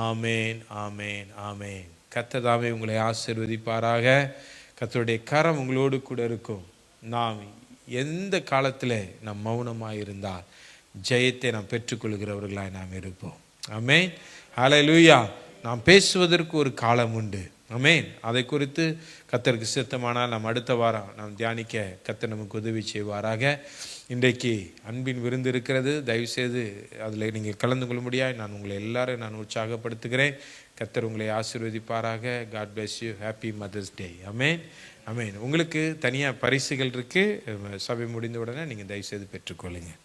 ஆமேன், ஆமேன், ஆமேன். கர்த்தர் தாமே உங்களை ஆசீர்வதிப்பாராக. கர்த்தருடைய கரம் உங்களோடு கூட இருக்கும். நாம் எந்த காலத்தில் நாம் மௌனமாக இருந்தால் ஜெயத்தை நாம் பெற்றுக்கொள்கிறவர்களாய் நாம் இருப்போம். ஆமேன், ஹல்லேலூயா. நாம் பேசுவதற்கு ஒரு காலம் உண்டு. ஆமேன். அதை குறித்து கர்த்தருக்கு சித்தமானால் நாம் அடுத்த வாரம் நாம் தியானிக்க கர்த்தர் நமக்கு உதவி செய்வாராக. இன்றைக்கு அன்பின் விருந்து இருக்கிறது. தயவுசெய்து அதில் நீங்கள் கலந்து கொள்ள முடியாது. நான் உங்களை எல்லாரும் நான் உற்சாகப்படுத்துகிறேன். கர்த்தர் உங்களை ஆசீர்வதிப்பாராக. God bless you. Happy mother's day. ஆமேன், ஆமேன். உங்களுக்கு தனியாக பரிசுகள் இருக்குது. சபை முடிந்த உடனே நீங்கள் தயவுசெய்து பெற்றுக்கொள்ளுங்கள்.